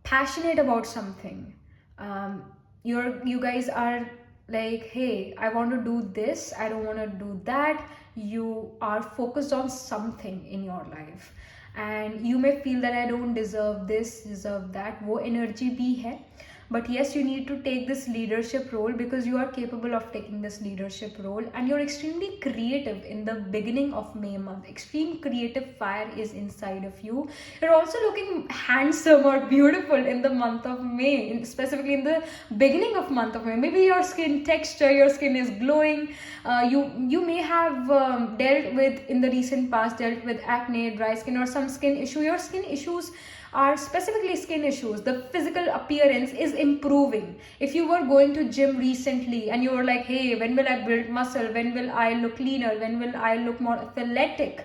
passionate about something. You guys are like hey, I want to do this, I don't want to do that. You are focused on something in your life and you may feel that I don't deserve this, deserve that. वो energy भी है. But yes, you need to take this leadership role because you are capable of taking this leadership role, and you're extremely creative in the beginning of May month. Extreme creative fire is inside of you. You're also looking handsome or beautiful in the month of May, specifically in the beginning of month of May. Maybe your skin texture, your skin is glowing. You may have dealt with in the recent past, dealt with acne, dry skin, or some skin issue. Your skin issues are specifically skin issues. The physical appearance is improving. If you were going to gym recently and you were like hey, when will I build muscle, when will I look leaner, when will I look more athletic,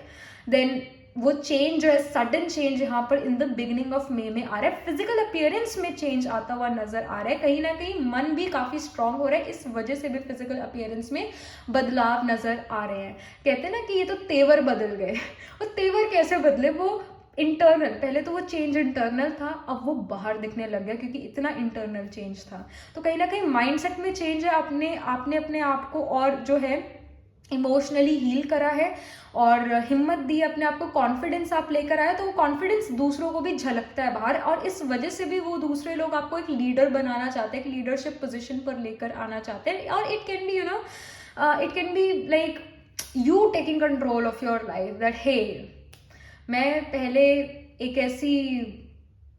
then वो change जो है, sudden change यहाँ पर in the beginning of मे में आ रहा है. Physical appearance में change आता हुआ नजर आ रहा है. कहीं ना कहीं मन भी काफी स्ट्रांग हो रहा है, इस वजह से भी फिजिकल अपीयरेंस में बदलाव नजर आ रहे हैं. कहते हैं ना कि ये तो तेवर बदल गए. और तेवर कैसे बदले? वो इंटरनल, पहले तो वो चेंज इंटरनल था, अब वो बाहर दिखने लग गया क्योंकि इतना इंटरनल चेंज था. तो कहीं ना कहीं माइंडसेट में चेंज है. आपने अपने आप को और जो है इमोशनली हील करा है और हिम्मत दी, अपने आप को कॉन्फिडेंस आप लेकर आए, तो वो कॉन्फिडेंस दूसरों को भी झलकता है बाहर और इस वजह से भी वो दूसरे लोग आपको एक लीडर बनाना चाहते हैं, एक लीडरशिप पोजीशन पर लेकर आना चाहते हैं. और it can be it can be like you taking control of your life. That hey, मैं पहले एक ऐसी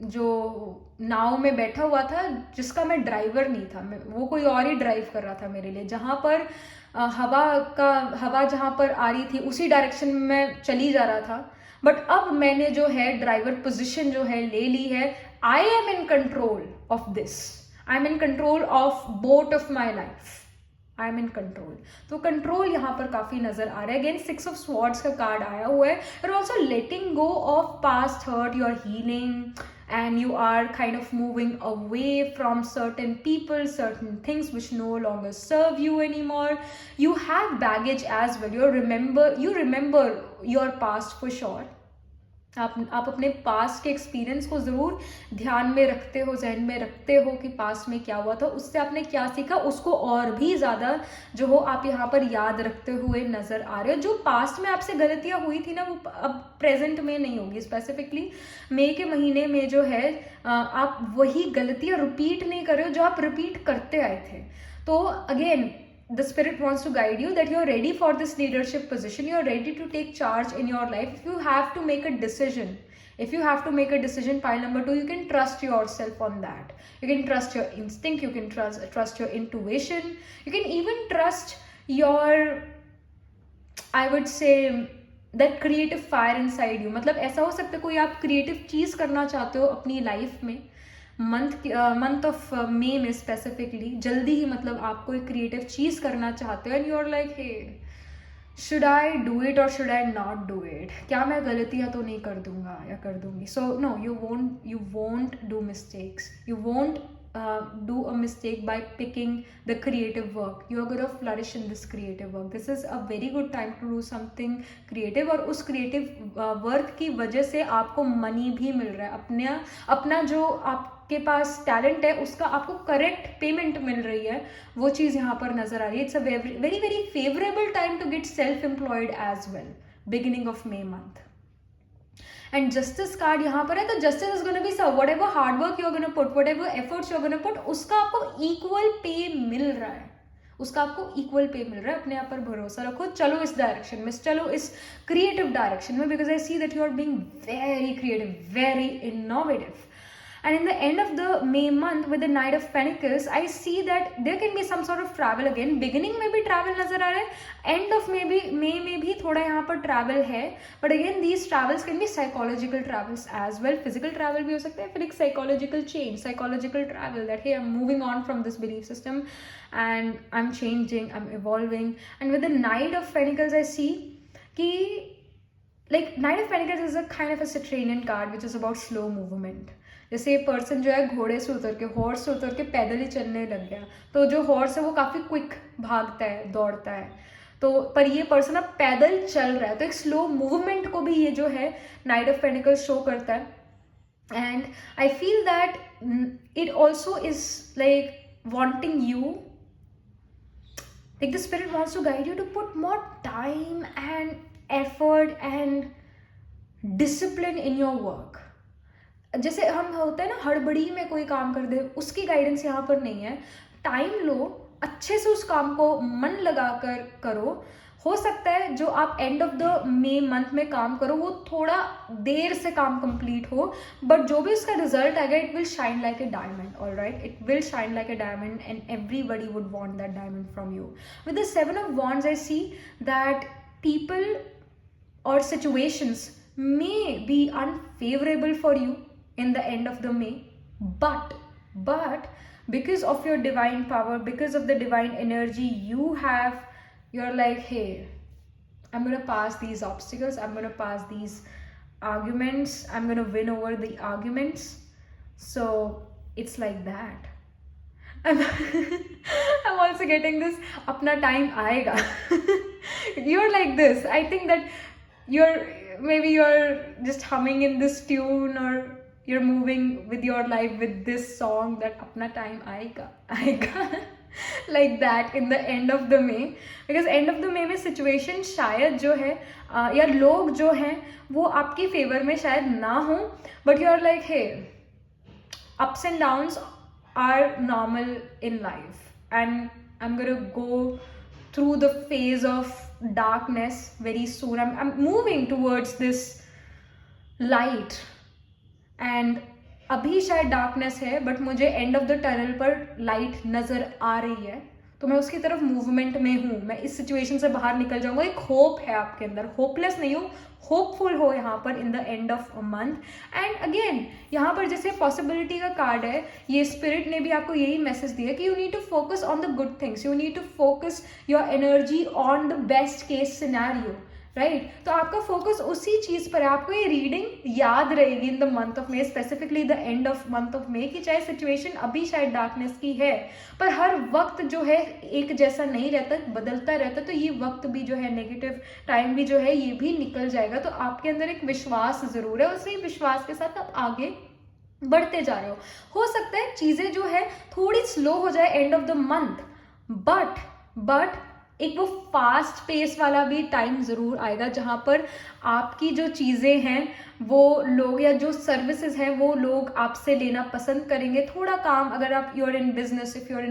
जो नाव में बैठा हुआ था जिसका मैं ड्राइवर नहीं था, वो कोई और ही ड्राइव कर रहा था मेरे लिए. जहाँ पर हवा जहाँ पर आ रही थी उसी डायरेक्शन में मैं चली जा रहा था. बट अब मैंने जो है ड्राइवर पोजीशन जो है ले ली है. I am in control of this, I am in control of boat of my life, I am in control. तो कंट्रोल यहाँ पर काफी नजर आ रहा है. अगेन 6 ऑफ स्वॉर्ड्स का कार्ड आया हुआ है. You're also letting go of past hurt, you are healing and you are kind of moving away from certain people, certain things which no longer serve you anymore. You have baggage as well. You remember your past for sure. आप अपने past के experience को ज़रूर ध्यान में रखते हो, जहन में रखते हो कि पास्ट में क्या हुआ था, उससे आपने क्या सीखा, उसको और भी ज़्यादा जो हो आप यहाँ पर याद रखते हुए नज़र आ रहे हो. जो पास्ट में आपसे गलतियाँ हुई थी ना, वो अब प्रेजेंट में नहीं होगी. स्पेसिफिकली मई के महीने में जो है आप वही गलतियाँ रिपीट नहीं कर रहे हो जो आप रिपीट करते आए थे. तो again the spirit wants to guide you that you're ready for this leadership position. You're ready to take charge in your life. If you have to make a decision, pile number 2, you can trust yourself on that. You can trust your instinct, you can trust your intuition, you can even trust your, I would say, that creative fire inside you. मतलब ऐसा हो सकता है कोई आप creative चीज करना चाहते हो अपनी लाइफ में मंथ ऑफ मे में स्पेसिफिकली, जल्दी ही मतलब आप कोई क्रिएटिव चीज करना चाहते हो and you are like hey should I do it और should I not do it, क्या मैं गलतियाँ तो नहीं कर दूंगा या कर दूंगी. So no, you won't do mistakes, you won't do a mistake by picking the creative work. You are going to flourish in this creative work. This is a very good time to do something creative, और उस creative work की वजह से आपको money भी मिल रहा है. अपना जो आपके पास टैलेंट है उसका आपको करेक्ट पेमेंट मिल रही है, वो चीज़ यहाँ पर नजर आ रही है. It's a very very favourable time to get self employed as well, beginning of May month. And justice card यहाँ पर है, तो justice is gonna be serve. Whatever hard work you are gonna put, whatever efforts you are gonna put, उसका आपको equal pay मिल रहा है. उसका आपको इक्वल पे मिल रहा है. अपने आप पर भरोसा रखो, चलो इस डायरेक्शन में, चलो इस क्रिएटिव डायरेक्शन में, because I see that you are being very creative, very innovative. And in the end of the May month with the Knight of Pentacles, I see that there can be some sort of travel again. Beginning में भी travel नजर आ रहा है, end of May में भी थोड़ा यहाँ पर travel है. But again these travels can be psychological travels as well. Physical travel भी हो सकता है, फिर एक psychological change, psychological travel that hey, I'm moving on from this belief system and I'm changing, I'm evolving. And with the Knight of Pentacles I see कि like Knight of Pentacles is a kind of a Saturnian card which is about slow movement. जैसे person जो है घोड़े से उतर के, horse से उतर के पैदल ही चलने लग गया, तो जो हॉर्स है वो काफ़ी क्विक भागता है, दौड़ता है, तो पर ये पर्सन अब पैदल चल रहा है, तो एक स्लो मूवमेंट को भी ये जो है नाइट ऑफ पेंटिकल्स शो करता है. And I feel that it also is like wanting you, like the spirit wants to guide you to put more time and effort and discipline in your work. जैसे हम होता है ना, हड़बड़ी में कोई काम कर दे, उसकी गाइडेंस यहाँ पर नहीं है. टाइम लो, अच्छे से उस काम को मन लगा कर करो. हो सकता है जो आप end of the May month में काम करो वो थोड़ा देर से काम कंप्लीट हो, बट जो भी उसका रिजल्ट आएगा it will shine like a diamond. Alright, it will shine like a diamond and everybody would want that diamond from you. With the 7 of Wands I see that people और situations may be unfavorable for you in the end of the May, but because of your divine power, because of the divine energy you have, you're like, hey, I'm gonna pass these obstacles, I'm gonna pass these arguments, I'm gonna win over the arguments. So it's like that. I'm also getting this apna time aayega. You're like this. I think that you're just humming in this tune, or you're moving with your life with this song that apna time aayega like that in the end of the May. because end of the May में situation शायद जो है या लोग जो हैं वो आपके फेवर में शायद ना हो, but you're like, hey, ups and downs are normal in life and I'm gonna go through the phase of darkness very soon. I'm moving towards this light and अभी शायद डार्कनेस है बट मुझे end of the tunnel पर light नज़र आ रही है, तो मैं उसकी तरफ मूवमेंट में हूँ. मैं इस सिचुएशन से बाहर निकल जाऊँगा. एक होप है आपके अंदर, होपलेस नहीं हो, होपफुल हो यहाँ पर in the end of a month. And again यहाँ पर जैसे पॉसिबिलिटी का कार्ड है, ये स्पिरिट ने भी आपको यही मैसेज दिया कि you need to focus on the good things, you need to focus your energy on the best case scenario. Right, तो आपका फोकस उसी चीज़ पर है. आपको ये रीडिंग याद रहेगी इन the month of may, specifically the end of month of मे, कि चाहे सिचुएशन अभी शायद डार्कनेस की है पर हर वक्त जो है एक जैसा नहीं रहता, बदलता रहता. तो ये वक्त भी जो है, नेगेटिव टाइम भी जो है, ये भी निकल जाएगा. तो आपके अंदर एक विश्वास ज़रूर है, उसी विश्वास के साथ आप आगे बढ़ते जा रहे हो सकता है चीज़ें जो है थोड़ी स्लो हो जाए end of the month, but एक वो फास्ट पेस वाला भी टाइम ज़रूर आएगा जहाँ पर आपकी जो चीज़ें हैं वो लोग या जो सर्विसेज हैं वो लोग आपसे लेना पसंद करेंगे. थोड़ा काम, अगर आप इफ़ यूर इन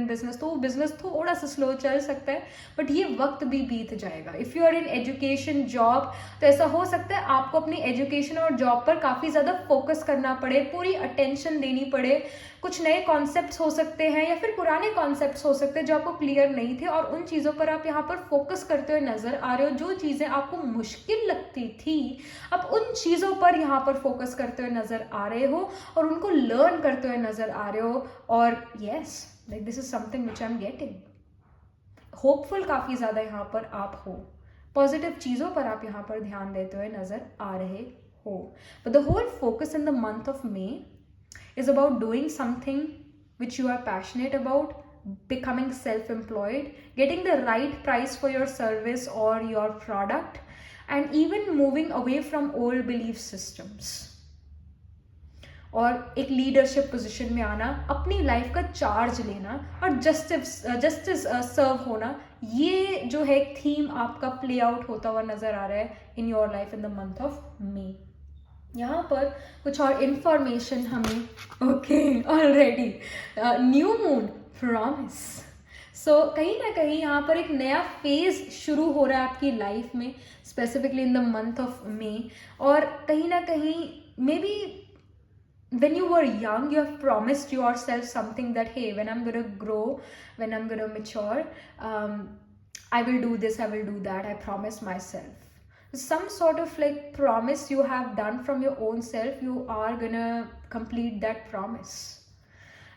बिजनेस तो वो बिजनेस थोड़ा सा स्लो चल सकता है, बट ये वक्त भी बीत जाएगा. If you are in education, job, तो ऐसा हो सकता है आपको अपनी एजुकेशन और जॉब पर काफ़ी ज़्यादा फोकस करना पड़े, पूरी अटेंशन देनी पड़े. कुछ नए कॉन्सेप्ट्स हो सकते हैं या फिर पुराने कॉन्सेप्ट्स हो सकते हैं जो आपको क्लियर नहीं थे, और उन चीज़ों पर आप यहाँ पर फोकस करते हुए नजर आ रहे हो. जो चीज़ें आपको मुश्किल लगती थी, अब उन चीज़ों पर यहाँ पर फोकस करते हुए नजर आ रहे हो और उनको लर्न करते हुए नजर आ रहे हो. और yes, like this is something which I am getting. Hopeful काफ़ी ज़्यादा यहाँ पर आप हो, पॉजिटिव चीज़ों पर आप यहाँ पर ध्यान देते हुए नज़र आ रहे हो. But the whole focus in the month of May is about doing something which you are passionate about, becoming self-employed, getting the right price for your service or your product, and even moving away from old belief systems. और एक leadership position में आना, अपनी life का charge लेना और justice सर्व होना, ये जो है एक थीम आपका प्ले आउट होता हुआ नजर आ रहा है in your life in the month of May. यहाँ पर कुछ और इन्फॉर्मेशन हमें okay already new moon promise. So कहीं ना कहीं यहाँ पर एक नया फेज शुरू हो रहा है आपकी लाइफ में, specifically in the month of मे. और कहीं ना कहीं may be when you were young you have promised yourself something that hey, when I'm going to grow, when I'm going to mature, I will do this, I will do that, I promise myself. Some sort of like promise you have done from your own self, you are gonna complete that promise.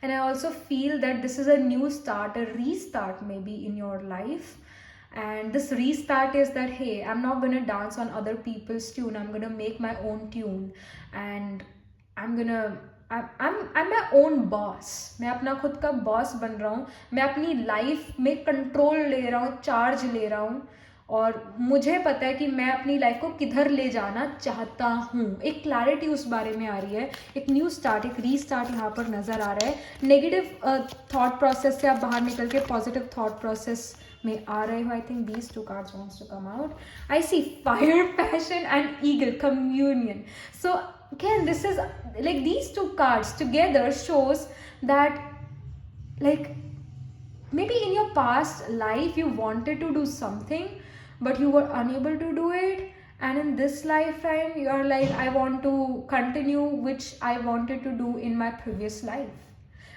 And I also feel that this is a new start, a restart maybe in your life. And this restart is that hey, I'm not gonna dance on other people's tune, I'm gonna make my own tune. And I'm my own boss. मैं अपना खुद का boss बन रहा हूँ, मैं अपनी life में कंट्रोल ले रहा हूँ, चार्ज ले रहा हूँ, और मुझे पता है कि मैं अपनी लाइफ को किधर ले जाना चाहता हूँ. एक क्लैरिटी उस बारे में आ रही है, एक न्यू स्टार्ट, एक रीस्टार्ट यहाँ पर नज़र आ रहा है. नेगेटिव थॉट प्रोसेस से आप बाहर निकल के पॉजिटिव थॉट प्रोसेस में आ रहे हो. I think these two cards wants to come out. I see fire, passion and eagle, communion. So again, this is like these two cards together shows that like maybe in your past life you wanted to do something but you were unable to do it, and in this lifetime you are like I want to continue which I wanted to do in my previous life.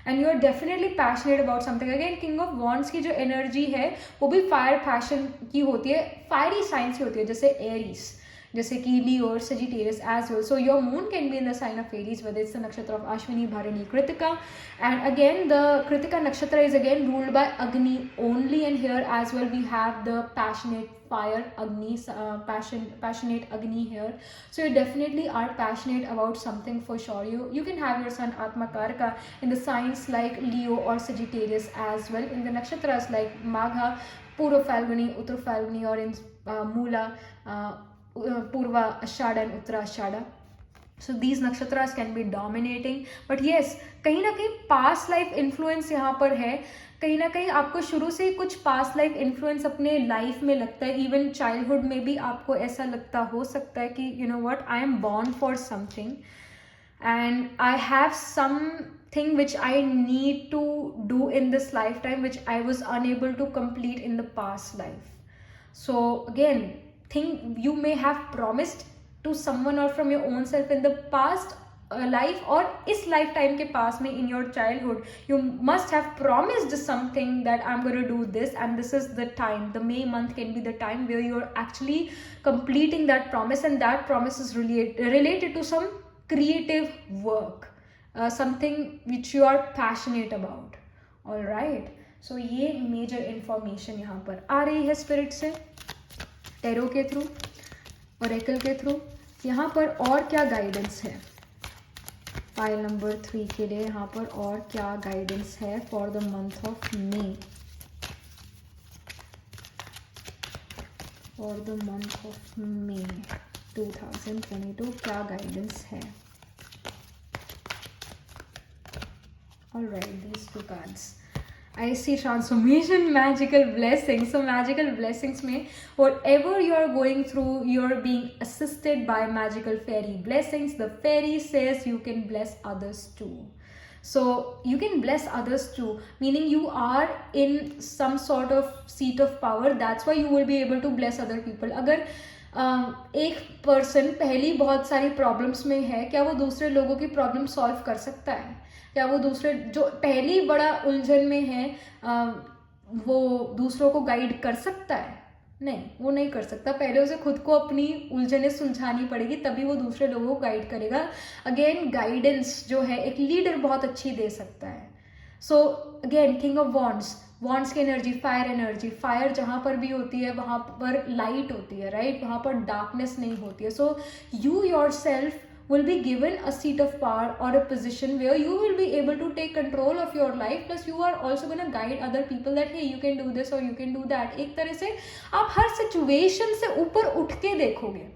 And you are definitely passionate about something. Again, King of Wands की जो energy है वो भी fire passion की होती है, fiery signs की होती है, जैसे Aries, जैसे कि Leo और Sagittarius as well. So your moon can be in the sign of Aries, whether it's the nakshatra of Ashwini, Bharani, Kritika. And again, the Kritika nakshatra is again ruled by Agni only, and here as well we have the passionate fire Agni, passionate Agni here. So you definitely are passionate about something for sure. You can have your sun Atma Karaka in the signs like Leo or Sagittarius as well, in the nakshatras like Magha, Purva Falguni, Uttar Falguni, or in Mula, Purva Ashada and Uttara Ashada. So these nakshatras can be dominating. But yes, कहीं ना कहीं past life influence यहाँ पर है. कहीं ना कहीं आपको शुरू से ही कुछ past life influence अपने life में लगता है. Even childhood में भी आपको ऐसा लगता हो सकता है कि you know what, I am born for something and I have something which I need to do in this lifetime which I was unable to complete in the past life. So again, think you may have promised to someone or from your own self in the past life, or इस lifetime के पास में in your childhood you must have promised something that I'm going to do this, and this is the time. The May month can be the time where you're actually completing that promise, and that promise is related to some creative work, something which you are passionate about. All right, so ये major information यहाँ पर आ रही है spirit से, tarot के through, Oracle के through. यहाँ पर और क्या गाइडेंस है फाइल नंबर 3 के लिए, यहाँ पर और क्या गाइडेंस है for the month of may, for the month of मे 2022 क्या गाइडेंस है. Alright, these two cards. I see transformation, magical blessings. So magical blessings में whatever you are going through, you are being assisted by magical fairy blessings. The fairy says you can bless others too. So you can bless others too, meaning you are in some sort of seat of power. That's why you will be able to bless other people. अगर एक person पहली बहुत सारी problems में है, क्या वो दूसरे लोगों की प्रॉब्लम सॉल्व कर सकता है? क्या वो दूसरे जो पहली बड़ा उलझन में है वो दूसरों को गाइड कर सकता है? नहीं, वो नहीं कर सकता. पहले उसे खुद को अपनी उलझनें सुलझानी पड़ेगी, तभी वो दूसरे लोगों को गाइड करेगा. अगेन, गाइडेंस जो है एक लीडर बहुत अच्छी दे सकता है. So again king of wands, wands की एनर्जी फायर एनर्जी, फायर जहाँ पर भी होती है वहाँ पर लाइट होती है, राइट, वहाँ पर डार्कनेस नहीं होती है. So you your self will be given a seat of power or a position where you will be able to take control of your life, plus you are also going to guide other people that hey you can do this or you can do that. एक तरह से आप हर situation से ऊपर उठ के देखोगे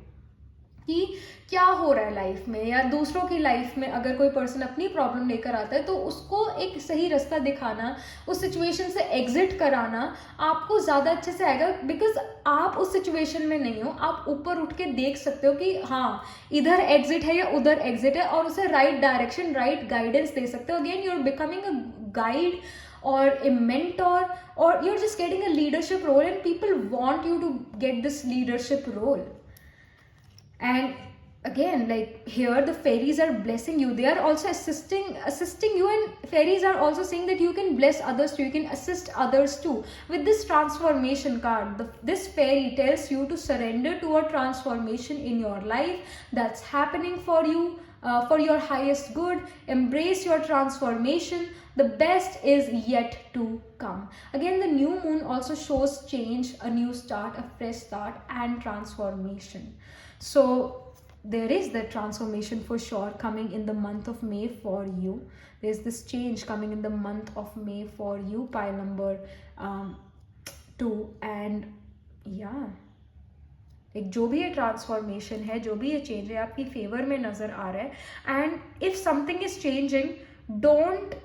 कि क्या हो रहा है लाइफ में, या दूसरों की लाइफ में अगर कोई पर्सन अपनी प्रॉब्लम लेकर आता है तो उसको एक सही रास्ता दिखाना, उस सिचुएशन से एग्जिट कराना आपको ज़्यादा अच्छे से आएगा, बिकॉज आप उस सिचुएशन में नहीं हो. आप ऊपर उठ के देख सकते हो कि हाँ इधर एग्जिट है या उधर एग्जिट है, और उसे राइट डायरेक्शन राइट गाइडेंस दे सकते हो. Again you are becoming a guide or a mentor, or you're just getting a leadership role and people want you to get this leadership role. And again, like here the fairies are blessing you, they are also assisting you, and fairies are also saying that you can bless others too, you can assist others too. With this transformation card, this fairy tells you to surrender to a transformation in your life that's happening for you, for your highest good. Embrace your transformation, the best is yet to come. Again, the new moon also shows change, a new start, a fresh start, and transformation. So there is the transformation for sure coming in the month of May for you. There's this change coming in the month of May for you, pile number 2. And yeah, एक जो भी ये transformation है, जो भी ये change है, आपकी फेवर में नज़र आ रहा है. And if something is changing, don't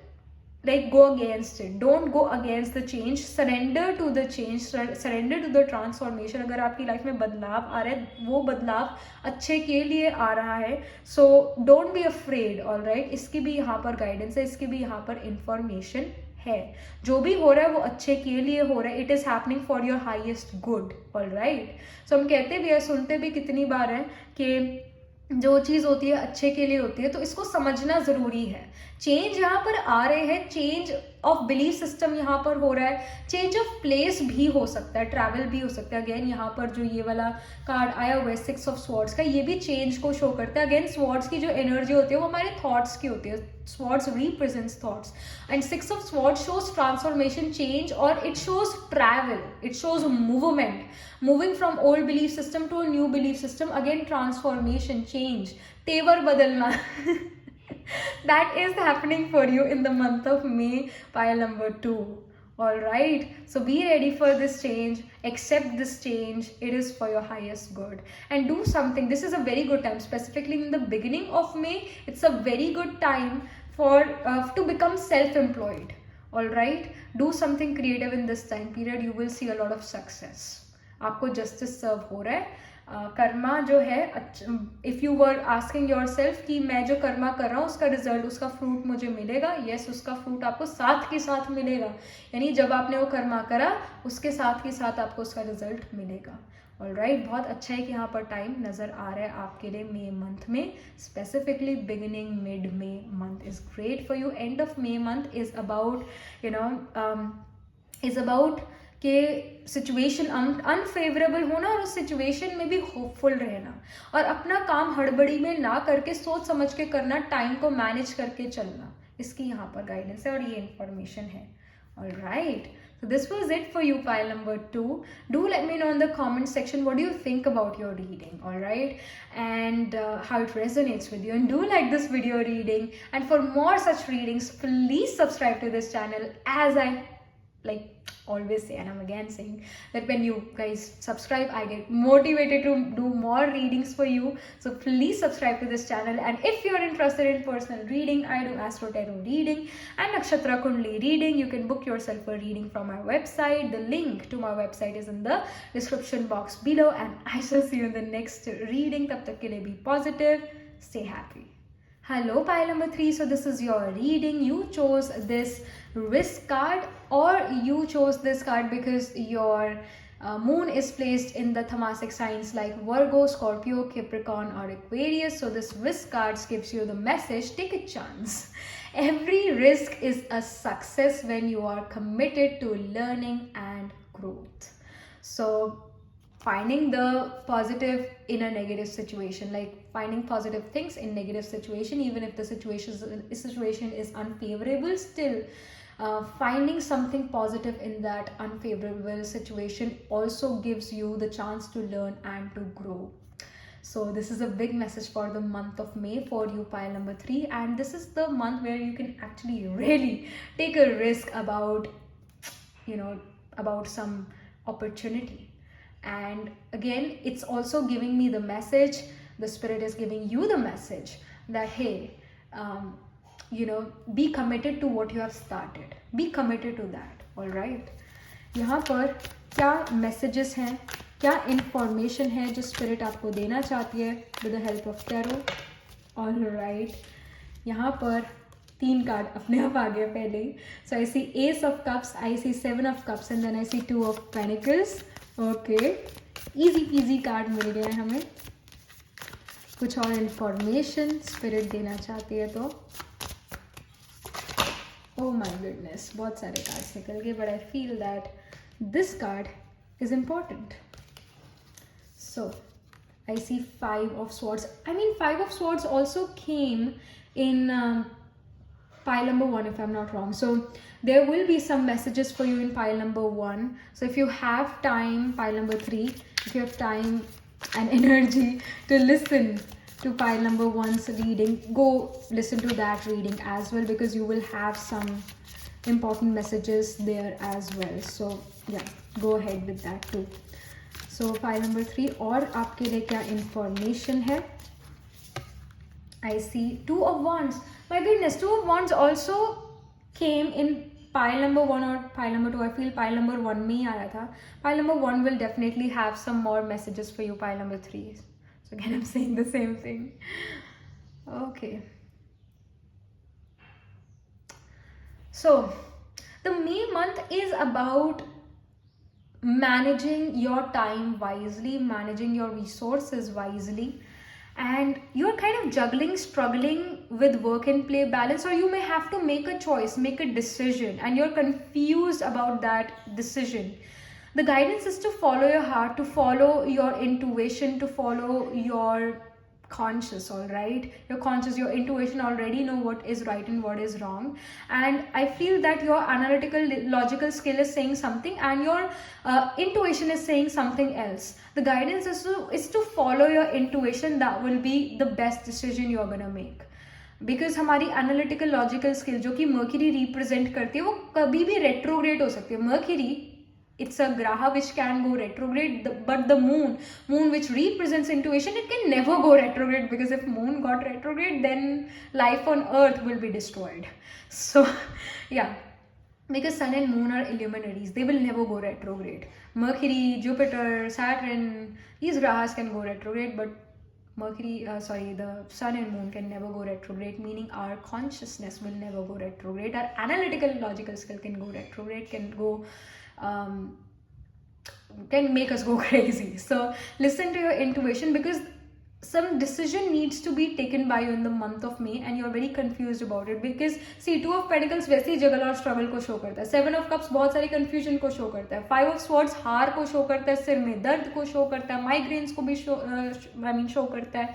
like go against it, don't go against the change, surrender to the change, surrender to the transformation. अगर आपकी लाइफ में बदलाव आ रहा है, वो बदलाव अच्छे के लिए आ रहा है. so don't be afraid, all right. इसकी भी यहाँ पर गाइडेंस है, इसकी भी यहाँ पर इंफॉर्मेशन है. जो भी हो रहा है वो अच्छे के लिए हो रहा है. It is happening for your highest good, all right. So हम कहते भी है, सुनते भी कितनी बार है कि जो चीज़ होती है अच्छे के लिए होती है, तो इसको समझना ज़रूरी है. चेंज यहाँ पर आ रहे हैं, चेंज ऑफ बिलीफ सिस्टम यहाँ पर हो रहा है, चेंज ऑफ प्लेस भी हो सकता है, ट्रैवल भी हो सकता है. अगेन यहाँ पर जो ये वाला कार्ड आया हुआ है 6 ऑफ स्वॉर्ड्स का, ये भी चेंज को शो करता है. अगेन स्वॉर्ड्स की जो एनर्जी होती है वो हमारे थॉट्स की होती है. Swords represents thoughts, and 6 of swords shows transformation, change, और it shows travel, it shows movement, moving from old belief system to a new belief system. Again transformation, change, तेवर बदलना. That is happening for you in the month of May, pile number 2. All right, so be ready for this change, accept this change, it is for your highest good, and do something. This is a very good time, specifically in the beginning of May. It's a very good time for to become self-employed. All right, do something creative in this time period, you will see a lot of success. आपको justice सर्व हो रहा है. कर्मा जो है, if you were asking your self कि मैं जो कर्मा कर रहा हूँ उसका रिजल्ट, उसका फ्रूट मुझे मिलेगा, यस, उसका फ्रूट आपको साथ के साथ मिलेगा. यानी जब आपने वो कर्मा करा उसके साथ के साथ आपको उसका रिजल्ट मिलेगा. ऑल राइट, बहुत अच्छा है कि यहाँ पर टाइम नज़र आ रहा है आपके लिए मे मंथ में, specifically beginning mid May month is great for you. And of May month is about is about कि सिचुएशन अनफेवरेबल होना और उस सिचुएशन में भी होपफुल रहना, और अपना काम हड़बड़ी में ना करके सोच समझ के करना, टाइम को मैनेज करके चलना. इसकी यहाँ पर गाइडेंस है और ये इन्फॉर्मेशन है. All right, so this was it for you, pile number 2. Do let me know in the comment section what do you think about your reading, all right, and how it resonates with you, and do like this video reading, and for more such readings please subscribe to this channel. As I like always say, and I'm again saying that when you guys subscribe I get motivated to do more readings for you. So please subscribe to this channel, and if you're interested in personal reading, I do Astro Tarot reading and Nakshatra Kundli reading. You can book yourself a reading from my website. The link to my website is in the description box below, and I shall see you in the next reading. Tab tak ke liye be positive, stay happy. Hello, pile number 3. So this is your reading. You chose this risk card, or you chose this card because your moon is placed in the Tamasic signs like Virgo, Scorpio, Capricorn, or Aquarius. So this risk card gives you the message, take a chance. Every risk is a success when you are committed to learning and growth. So finding the positive in a negative situation, like finding positive things in negative situation, even if the situation is unfavorable. Still, finding something positive in that unfavorable situation also gives you the chance to learn and to grow. So this is a big message for the month of May for you, pile number 3, and this is the month where you can actually really take a risk about, about some opportunity. And again, it's also giving me the message, the spirit is giving you the message that, hey, be committed to what you have started, be committed to that. All right, यहाँ पर क्या messages हैं, क्या information है जो spirit आपको देना चाहती है with the help of tarot. All right, यहाँ पर 3 कार्ड अपने आप आ गए पहले ही. So I see Ace of Cups, I see 7 of Cups, and then I see 2 of Pentacles. Okay, easy peasy card मिल गए हमें. कुछ और information spirit देना चाहती है तो. Oh my goodness, बहुत सारे कार्ड्स निकल गए, but I feel that this card is important. So I see 5 of Swords. I mean, 5 of Swords also came in pile number 1, if I'm not wrong. So there will be some messages for you in pile number 1. So if you have time, pile number 3, if you have time and energy to listen to pile number 1's reading, go listen to that reading as well, because you will have some important messages there as well. So yeah, go ahead with that too. So pile number 3, और आपके लिए क्या information है? I see 2 of Wands. My goodness, 2 of Wands also came in pile number 1 or pile number 2. I feel pile number 1 में ही आया था. Pile number 1 will definitely have some more messages for you. Pile number 3. So again, I'm saying the same thing. Okay. So the May month is about managing your time wisely, managing your resources wisely, and you're kind of juggling, struggling with work and play balance, or you may have to make a choice, make a decision, and you're confused about that decision. The guidance is to follow your heart, to follow your intuition, to follow your conscious. All right, your conscious, your intuition already know what is right and what is wrong, and I feel that your analytical logical skill is saying something and your intuition is saying something else. The guidance is to follow your intuition. That will be the best decision you're gonna make, because हमारी analytical logical skill जो कि mercury represent करती है वो कभी भी retrograde हो सकती है. Mercury, it's a graha which can go retrograde, but the moon which represents intuition, it can never go retrograde, because if moon got retrograde, then life on earth will be destroyed. So yeah, because sun and moon are illuminaries, they will never go retrograde. Mercury, Jupiter, Saturn, these grahas can go retrograde, but the sun and moon can never go retrograde, meaning our consciousness will never go retrograde. Our analytical logical skill can go retrograde, can make us go crazy. So listen to your intuition, because some decision needs to be taken by you in the month of May and you're very confused about it. Because see, 2 of Pentacles वैसे ही जगल और struggle को show करता है. 7 of Cups बहुत सारी confusion को show करता है. 5 of Swords हार को show करता है, सिर में दर्द को show करता है, migraines को भी show करता है.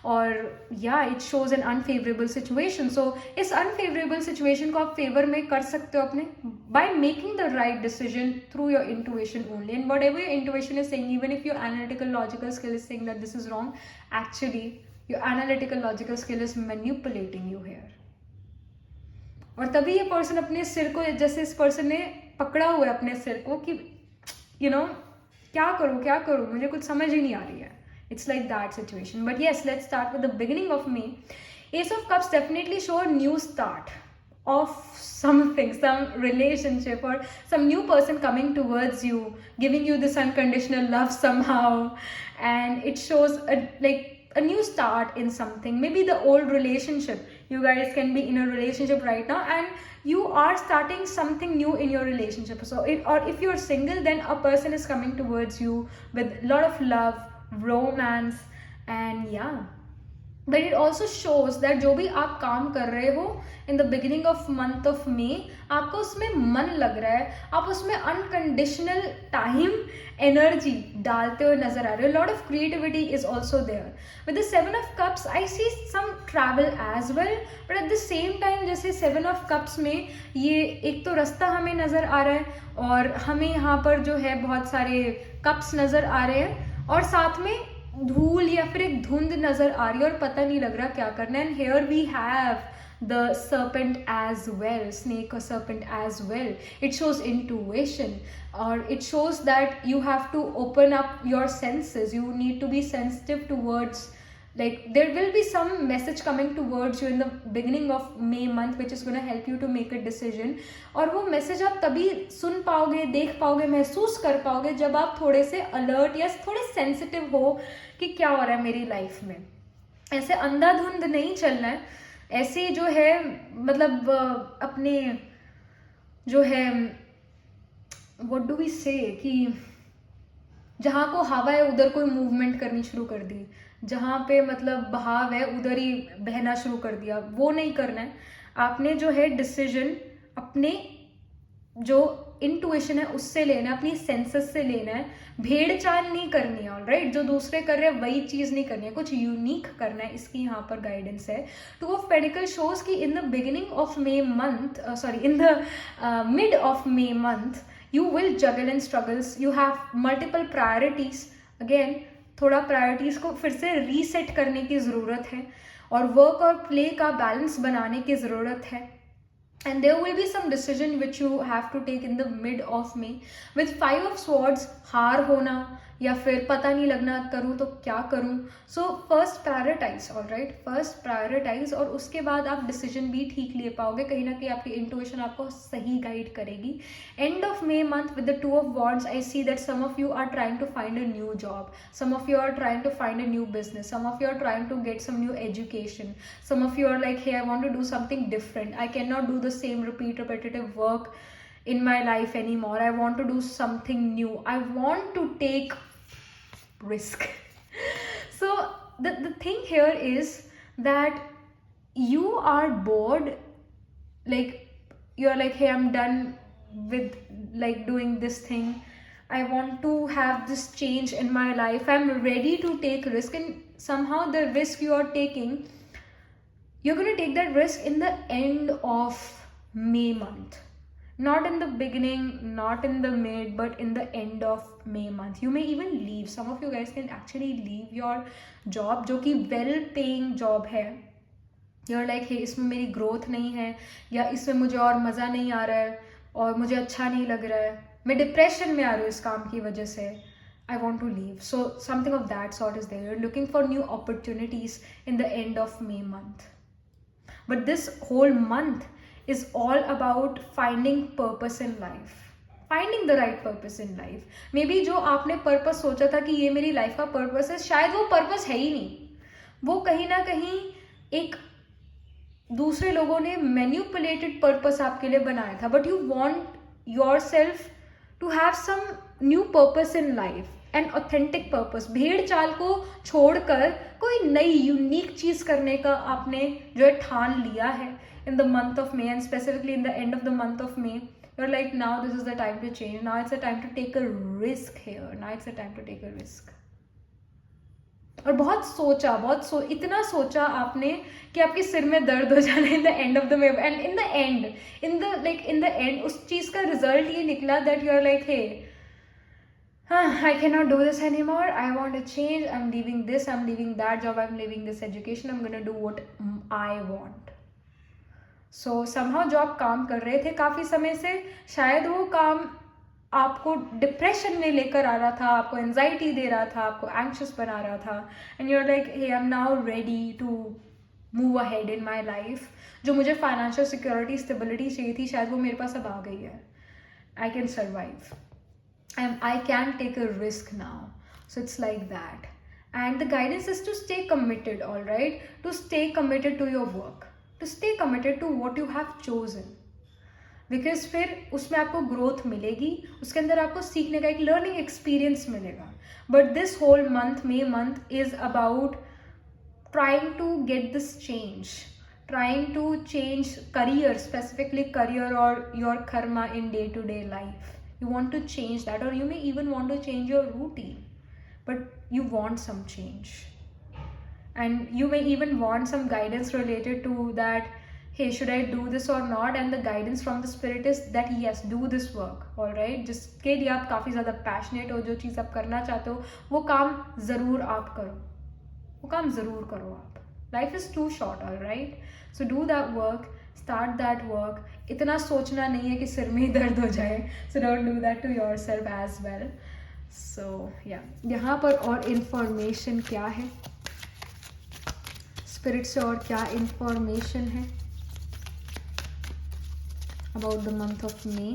और yeah, it shows an unfavorable situation. So इस unfavorable situation को आप favor में कर सकते हो अपने by making the right decision through your intuition only. And whatever your intuition is saying, even if your analytical logical skill is saying that this is wrong, actually your analytical logical skill is manipulating you here. और तभी ये person अपने सिर को, जैसे इस person ने पकड़ा हुआ है अपने सिर को कि क्या करूँ मुझे कुछ समझ ही नहीं आ रही है. It's like that situation. But yes, let's start with the beginning of May. Ace of Cups definitely show a new start of something, some relationship, or some new person coming towards you, giving you this unconditional love somehow. And it shows a new start in something. Maybe the old relationship. You guys can be in a relationship right now and you are starting something new in your relationship. So if you're single, then a person is coming towards you with a lot of love, romance, and yeah, but it also shows that जो भी आप काम कर रहे हो in the beginning of month of मे, आपको उसमें मन लग रहा है, आप उसमें अनकंडीशनल टाइम एनर्जी डालते हुए नजर आ रहे हो. Lot of creativity is also there. With the 7 of Cups I see some travel as well, but at the same time जैसे 7 of Cups में ये एक तो रास्ता हमें नजर आ रहा है और हमें यहाँ पर जो है बहुत सारे कप्स नजर आ रहे हैं और साथ में धूल या फिर एक धुंध नजर आ रही है और पता नहीं लग रहा क्या करना है. And here we have the serpent as well, snake or serpent as well. It shows intuition, or it shows that you have to open up your senses. You need to be sensitive towards, like, there will be some message coming towards you in the beginning of May month which is going to help you to make a decision. और वो message आप तभी सुन पाओगे, देख पाओगे, महसूस कर पाओगे जब आप थोड़े से अलर्ट या थोड़े सेंसिटिव हो कि क्या हो रहा है मेरी लाइफ में. ऐसे अंधाधुंध नहीं चलना है. ऐसे जो है मतलब अपने जो है व्हाट डू वी से कि जहाँ को हवा है उधर कोई मूवमेंट करनी शुरू कर दी, जहाँ पे मतलब बहाव है उधर ही बहना शुरू कर दिया. वो नहीं करना है. आपने जो है डिसीजन अपने जो इंटुइशन है उससे लेना है, अपनी सेंसेस से लेना है. भेड़ चाल नहीं करनी है. ऑलराइट, जो दूसरे कर रहे हैं वही चीज नहीं करनी है, कुछ यूनिक करना है. इसकी यहाँ पर गाइडेंस है. टू ऑफ पेडिकल शोज कि in the beginning of May month, sorry in the mid of May month you will juggle and struggles. You have multiple priorities. Again, थोड़ा प्रायोरिटीज को फिर से रीसेट करने की ज़रूरत है और वर्क और प्ले का बैलेंस बनाने की ज़रूरत है. And there will be some decision which you have to take in the mid of May. With 5 of Swords, हार होना या फिर पता नहीं लगना करूँ तो क्या करूँ. So first prioritise. All right, first prioritise और उसके बाद आप डिसीजन भी ठीक ले पाओगे. कहीं ना कहीं आपकी इंट्यूशन आपको सही गाइड करेगी. End of May month with the 2 of Wands, I see that some of you are trying to find a new job, some of you are trying to find a new business, some of you are trying to get some new education, some of you are like, hey, I want to do something different, I cannot do the same repetitive work in my life anymore, I want to do something new, I want to take risk. So the thing here is that you are bored, like you're like, hey, I'm done with like doing this thing, I want to have this change in my life, I'm ready to take risk. And somehow the risk you are taking, you're going to take that risk in the end of May month, not in the beginning, not in the mid, but in the end of May month. You may even leave. Some of you guys can actually leave your job जो कि well paying job है. You're like, hey, इसमें मेरी growth नहीं है, या इसमें मुझे और मज़ा नहीं आ रहा है और मुझे अच्छा नहीं लग रहा है, मैं डिप्रेशन में आ रही हूँ इस काम की वजह से, I want to leave. So something of that sort is there. You're looking for new opportunities in the end of May month. But this whole month is all about finding purpose in life, finding the right purpose in life. Maybe जो आपने purpose सोचा था कि ये मेरी life का purpose है, शायद वो पर्पस है ही नहीं. वो कहीं ना कहीं एक दूसरे लोगों ने मैन्युपुलेटेड पर्पस आपके लिए बनाया था. But you want yourself to have some new purpose in life, an authentic purpose. भेड़ चाल को छोड़कर कोई नई यूनिक चीज करने का आपने जो है ठान लिया है in the month of May, and specifically in the end of the month of May. You're like, now this is the time to change, now it's the time to take a risk here, now it's the time to take a risk. और बहुत सोचा, इतना सोचा आपने कि आपके सिर में दर्द हो जाना in the end of the May. And in the end उस चीज का रिजल्ट ये निकला that you're like, hey, I cannot do this anymore, I want a change, I'm leaving this, I'm leaving that job, I'm leaving this education, I'm gonna do what I want. So somehow जो आप काम कर रहे थे काफ़ी समय से, शायद वो काम आपको डिप्रेशन में लेकर आ रहा था, आपको एंजाइटी दे रहा था, आपको एंक्शस बना रहा था. And you are like, hey, I am now ready to move ahead in my life. जो मुझे फाइनेंशियल सिक्योरिटी, स्टेबिलिटी चाहिए थी, शायद वो मेरे पास अब आ गई है. I can survive, I can take a risk now. So it's like that. And the guidance is to stay committed. All right, to stay committed to your work, to stay committed to what you have chosen, because फिर उसमें आपको growth मिलेगी, उसके अंदर आपको सीखने का एक लर्निंग एक्सपीरियंस मिलेगा. But this whole month, May month, is about trying to get this change, trying to change career, specifically career or your karma in day-to-day life. You want to change that, or you may even want to change your routine, but you want some change. And you may even want some guidance related to that, hey, should I do this or not? And the guidance from the spirit is that yes, do this work, all right? जिसके लिए आप काफ़ी ज़्यादा passionate हो, जो चीज़ आप करना चाहते हो, वो काम ज़रूर आप करो, वो काम ज़रूर करो आप. Life is too short, all right? So do that work, start that work. इतना सोचना नहीं है कि सिर में ही दर्द हो जाए. So don't do that to yourself as well. So yeah, यहाँ पर और information क्या है, स्पिरिट से और क्या इंफॉर्मेशन है about the month of may.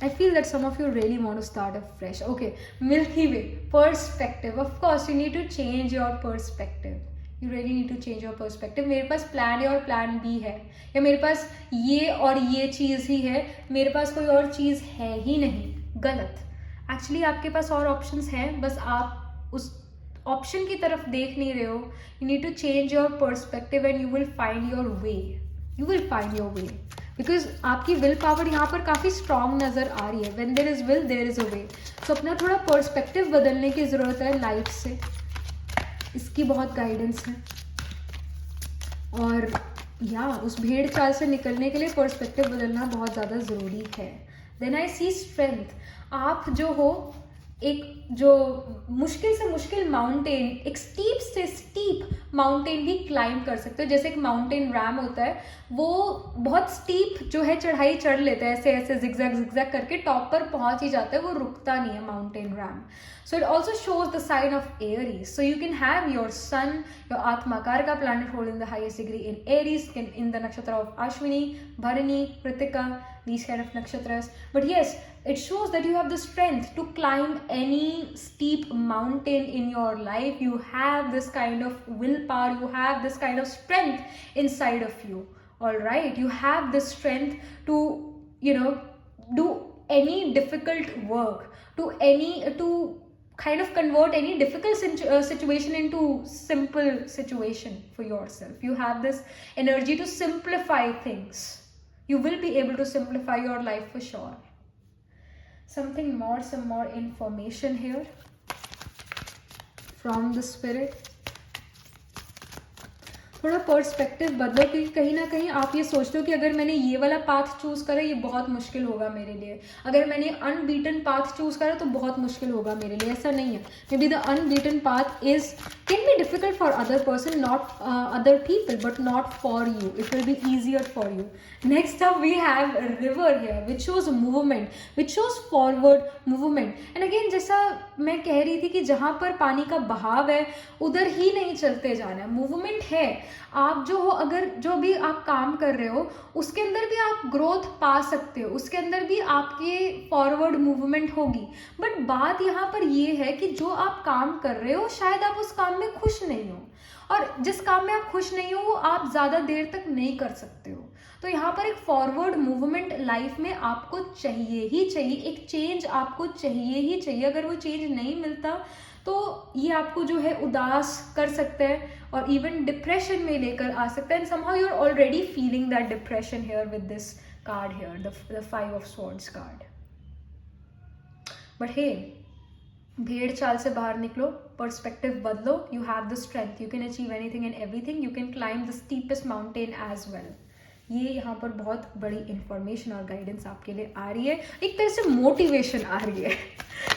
I feel that some of you really want to start afresh. Okay, Milky Way, perspective. Of course, you need to change your perspective. You really need to change your perspective. मेरे पास plan A और plan B है, या मेरे पास ये और ये चीज़ ही है, मेरे पास कोई और चीज़ है ही नहीं. गलत. एक्चुअली आपके पास और ऑप्शंस हैं, बस आप उस ऑप्शन की तरफ देख नहीं रहे हो. You need to change your perspective and you will find your way. You will find your way, because आपकी विल पावर यहाँ पर काफ़ी स्ट्रांग नज़र आ रही है. When there is will there is a way. So अपना थोड़ा पर्सपेक्टिव बदलने की ज़रूरत है लाइफ से. इसकी बहुत गाइडेंस है. और या उस भेड़ चाल से निकलने के लिए पर्सपेक्टिव बदलना बहुत ज़्यादा ज़रूरी है. Then I see strength. आप जो हो, एक जो मुश्किल से मुश्किल माउंटेन, एक स्टीप से स्टीप माउंटेन भी क्लाइंब कर सकते हो. जैसे एक माउंटेन रैम होता है, वो बहुत स्टीप जो है चढ़ाई चढ़ लेता है, ऐसे ऐसे जिगजैग जिगजैग करके टॉप पर पहुंच ही जाता है, वो रुकता नहीं है mountain RAM. So it also shows the sign of Aries. So you can have your sun, your Atma Karka planet holding the highest degree in Aries, in the nakshatra of Ashwini, Bharani, Kritika, these kind of nakshatras. But yes, it shows that you have the strength to climb any steep mountain in your life. You have this kind of willpower, you have this kind of strength inside of you. All right, you have the strength to, do any difficult work, to kind of convert any difficult situation into simple situation for yourself. You have this energy to simplify things. You will be able to simplify your life for sure. Some more information here from the spirit. थोड़ा perspective बदलो, क्योंकि कहीं ना कहीं आप ये सोचते हो कि अगर मैंने ये वाला पाथ चूज़ करा ये बहुत मुश्किल होगा मेरे लिए, अगर मैंने अनबीटन पाथ चूज़ करा तो बहुत मुश्किल होगा मेरे लिए. ऐसा नहीं है. Maybe the unbeaten path can be difficult for other person, not other people, but not for you. It will be easier for you. Next up we have river here, which shows movement, which shows forward movement. And again, जैसा मैं कह रही थी कि जहाँ पर पानी का बहाव है उधर ही नहीं चलते जाना है. मूवमेंट है. आप जो हो, अगर जो भी आप काम कर रहे हो उसके अंदर भी आप ग्रोथ पा सकते हो, उसके अंदर भी आपके फॉरवर्ड मूवमेंट होगी. बट बात यहाँ पर ये है कि जो आप काम कर रहे हो शायद आप उस काम में खुश नहीं हो, और जिस काम में आप खुश नहीं हो वो आप ज़्यादा देर तक नहीं कर सकते हो. तो यहाँ पर एक फॉरवर्ड मूवमेंट लाइफ में आपको चाहिए ही चाहिए. एक चेंज आपको चाहिए ही चाहिए. अगर वो चेंज नहीं मिलता तो ये आपको जो है उदास कर सकता है और इवन डिप्रेशन में लेकर आ सकता है. And somehow you are already feeling that depression here with this card here, the 5 of Swords card. But hey, भेड़ चाल से बाहर निकलो, पर्सपेक्टिव बदलो. You have the strength, you can achieve anything and everything. You can climb the steepest mountain as well. ये यहाँ पर बहुत बड़ी इंफॉर्मेशन और गाइडेंस आपके लिए आ रही है. एक तरह से मोटिवेशन आ रही है.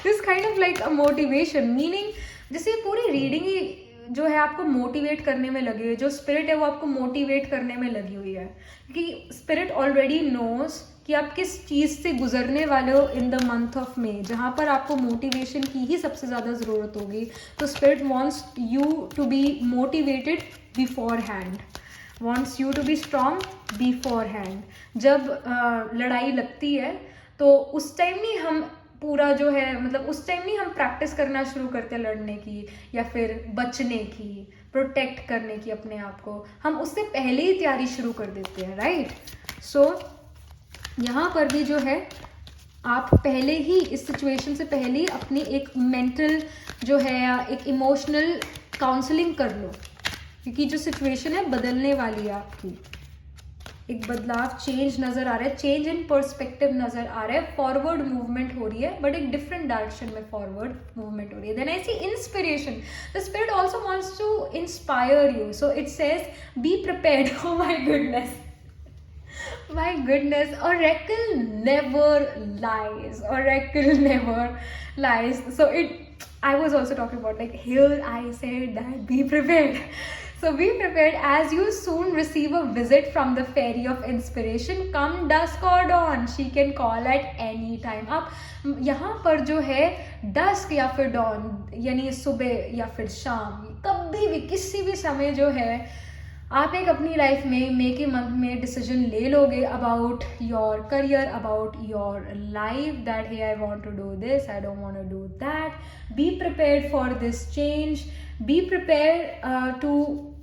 This kind of like a motivation, meaning जैसे ये पूरी रीडिंग ही जो है आपको मोटिवेट करने में लगी हुई है. जो स्पिरिट है वो आपको मोटिवेट करने में लगी हुई है, क्योंकि स्पिरिट ऑलरेडी नोज कि आप किस चीज़ से गुजरने वाले हो इन द मंथ ऑफ मे, जहाँ पर आपको मोटिवेशन की ही सबसे ज़्यादा ज़रूरत होगी. तो spirit wants you to be motivated beforehand, wants you to be strong beforehand. जब लड़ाई लगती है तो उस टाइम नहीं हम पूरा जो है, मतलब उस टाइम नहीं हम प्रैक्टिस करना शुरू करते लड़ने की या फिर बचने की, प्रोटेक्ट करने की अपने आप को. हम उससे पहले ही तैयारी शुरू कर देते हैं, राइट. सो यहाँ पर भी जो है आप पहले ही इस सिचुएशन से पहले ही अपनी एक मेंटल जो है या एक इमोशनल काउंसलिंग कर लो, क्योंकि जो सिचुएशन है बदलने वाली है आपकी। एक बदलाव, चेंज नजर आ रहा है, चेंज इन पर्सपेक्टिव नजर आ रहा है, फॉरवर्ड मूवमेंट हो रही है, बट एक डिफरेंट डायरेक्शन में फॉरवर्ड मूवमेंट हो रही है। Then I see inspiration, the spirit also wants to inspire you, so it says be prepared. Oh my goodness, my goodness, Oracle never lies. Oracle never lies. So I was also talking about, like, here I said that be prepared. So be prepared as you soon receive a visit from the fairy of inspiration. Come dusk or dawn, she can call at any time. अब यहाँ पर जो है dusk या फिर dawn, यानी सुबह या फिर शाम, कभी भी किसी भी समय जो है आप एक अपनी लाइफ में मे के मंथ में डिसीजन ले लोगे about your career, about your life, that hey I want to do this, I don't want to do that. Be prepared for this change, be prepared to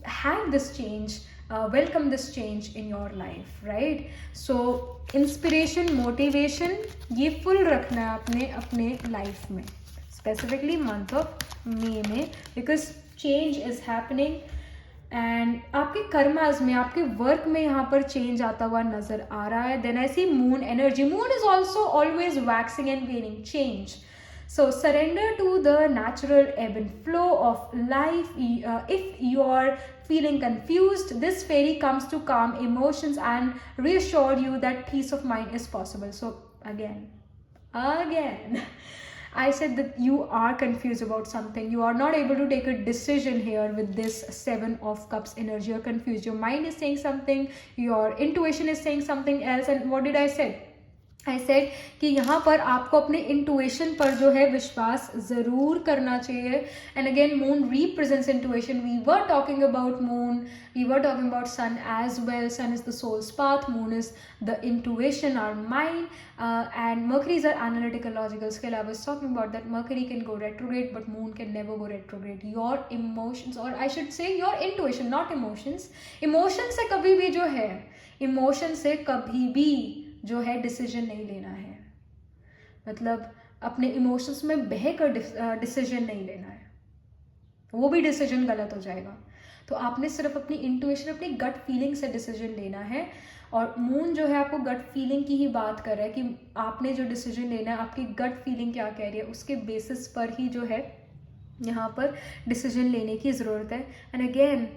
have this change, welcome this change in your life, right? So inspiration, motivation, ये full रखना है आपने अपने life में, specifically month of May में, because change is happening. And आपके karmas में, आपके वर्क में यहाँ पर चेंज आता हुआ नजर आ रहा है. Then I see moon energy. Moon is also always waxing and waning, change. So surrender to the natural ebb and flow of life. If you are feeling confused, this fairy comes to calm emotions and reassure you that peace of mind is possible. So again, I said that you are confused about something. You are not able to take a decision here with this Seven of Cups energy. You're confused. Your mind is saying something. Your intuition is saying something else. And what did I say? I said कि यहाँ पर आपको अपने intuition पर जो है विश्वास ज़रूर करना चाहिए. And again moon represents intuition. We were talking about moon, we were talking about sun as well. Sun is the soul's path, moon is the intuition, our mind, and Mercury's are analytical, logical scale. I was talking about that Mercury can go retrograde but moon can never go retrograde. Your emotions, और I should say your intuition, not emotions. Emotion से कभी भी जो है, emotion से कभी भी जो है डिसीजन नहीं लेना है. मतलब अपने इमोशंस में बह कर डिसीजन नहीं लेना है, वो भी डिसीजन गलत हो जाएगा. तो आपने सिर्फ अपनी इंट्यूशन, अपनी गट फीलिंग से डिसीजन लेना है. और मून जो है आपको गट फीलिंग की ही बात कर रहा है कि आपने जो डिसीजन लेना है, आपकी गट फीलिंग क्या कह रही है, उसके बेसिस पर ही जो है यहाँ पर डिसीजन लेने की ज़रूरत है. And again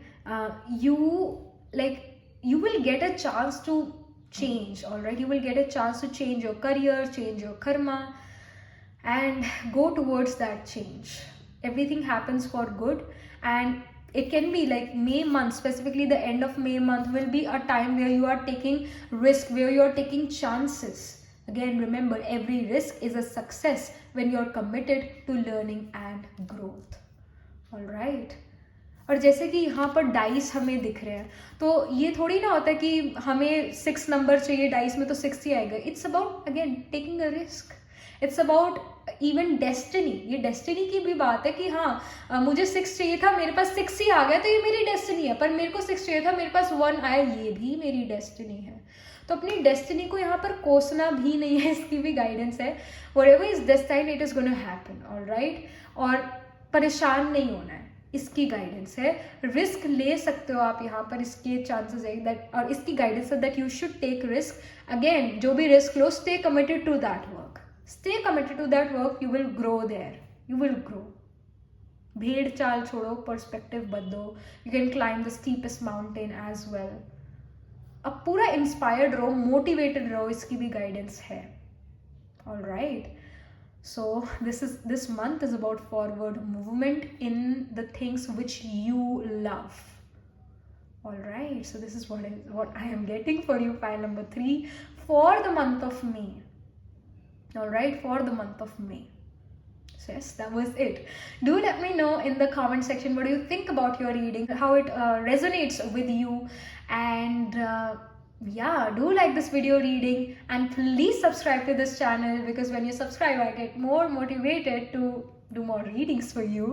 you will get a chance to change, all right? You will get a chance to change your career, change your karma, and go towards that change. Everything happens for good, and it can be like May month, specifically the end of May month will be a time where you are taking risk, where you are taking chances. Again, remember, every risk is a success when you are committed to learning and growth, all right? और जैसे कि यहाँ पर dice हमें दिख रहे हैं, तो ये थोड़ी ना होता है कि हमें 6 नंबर चाहिए डाइस में तो 6 ही आएगा. It's about again taking a risk. It's about even destiny. ये डेस्टिनी की भी बात है कि हाँ मुझे 6 चाहिए था, मेरे पास 6 ही आ गया तो ये मेरी डेस्टिनी है. पर मेरे को 6 चाहिए था, मेरे पास 1 आया, ये भी मेरी डेस्टिनी है. तो अपनी डेस्टिनी को यहाँ पर कोसना भी नहीं है, इसकी भी गाइडेंस है. Whatever is destined it is gonna happen, alright? और परेशान नहीं होना है, इसकी गाइडेंस है. रिस्क ले सकते हो आप यहाँ पर, इसके चांसेस है दैट, और इसकी गाइडेंस है that you should take risk. Again जो भी रिस्क लो, stay committed to that work, stay committed to that work. You will grow there, you will grow. भेड़ चाल छोड़ो, पर्सपेक्टिव बदलो. You can climb the steepest mountain as well. अब पूरा inspired रहो, मोटिवेटेड रहो, इसकी भी गाइडेंस है, alright? So this month is about forward movement in the things which you love, all right? So this is what I am getting for you, file number 3 for the month of May, all right? For the month of May. So yes, that was it. Do let me know in the comment section what do you think about your reading, how it resonates with you, and yeah, do like this video reading, and please subscribe to this channel, because when you subscribe I get more motivated to do more readings for you.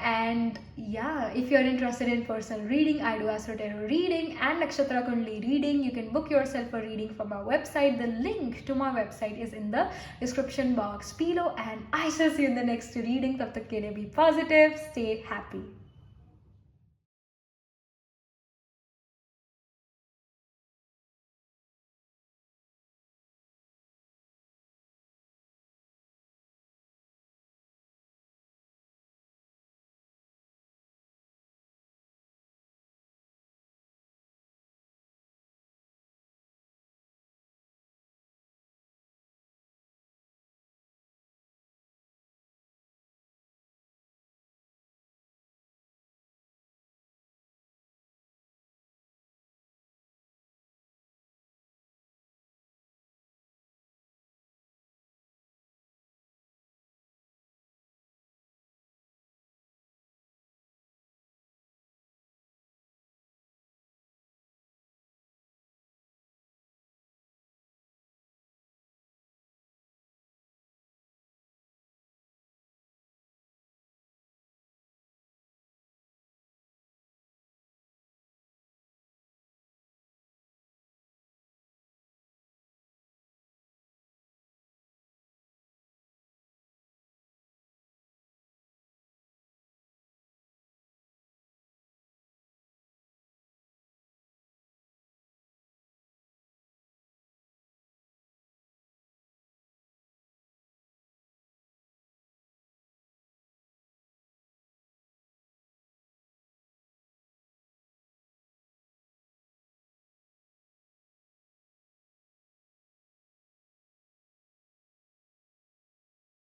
And yeah, if you're interested in personal reading, I do Astro Tarot reading and Nakshatra Kundli reading. You can book yourself a reading from our website. The link to my website is in the description box below. And I shall see you in the next reading. Tab tak ke liye be positive, stay happy.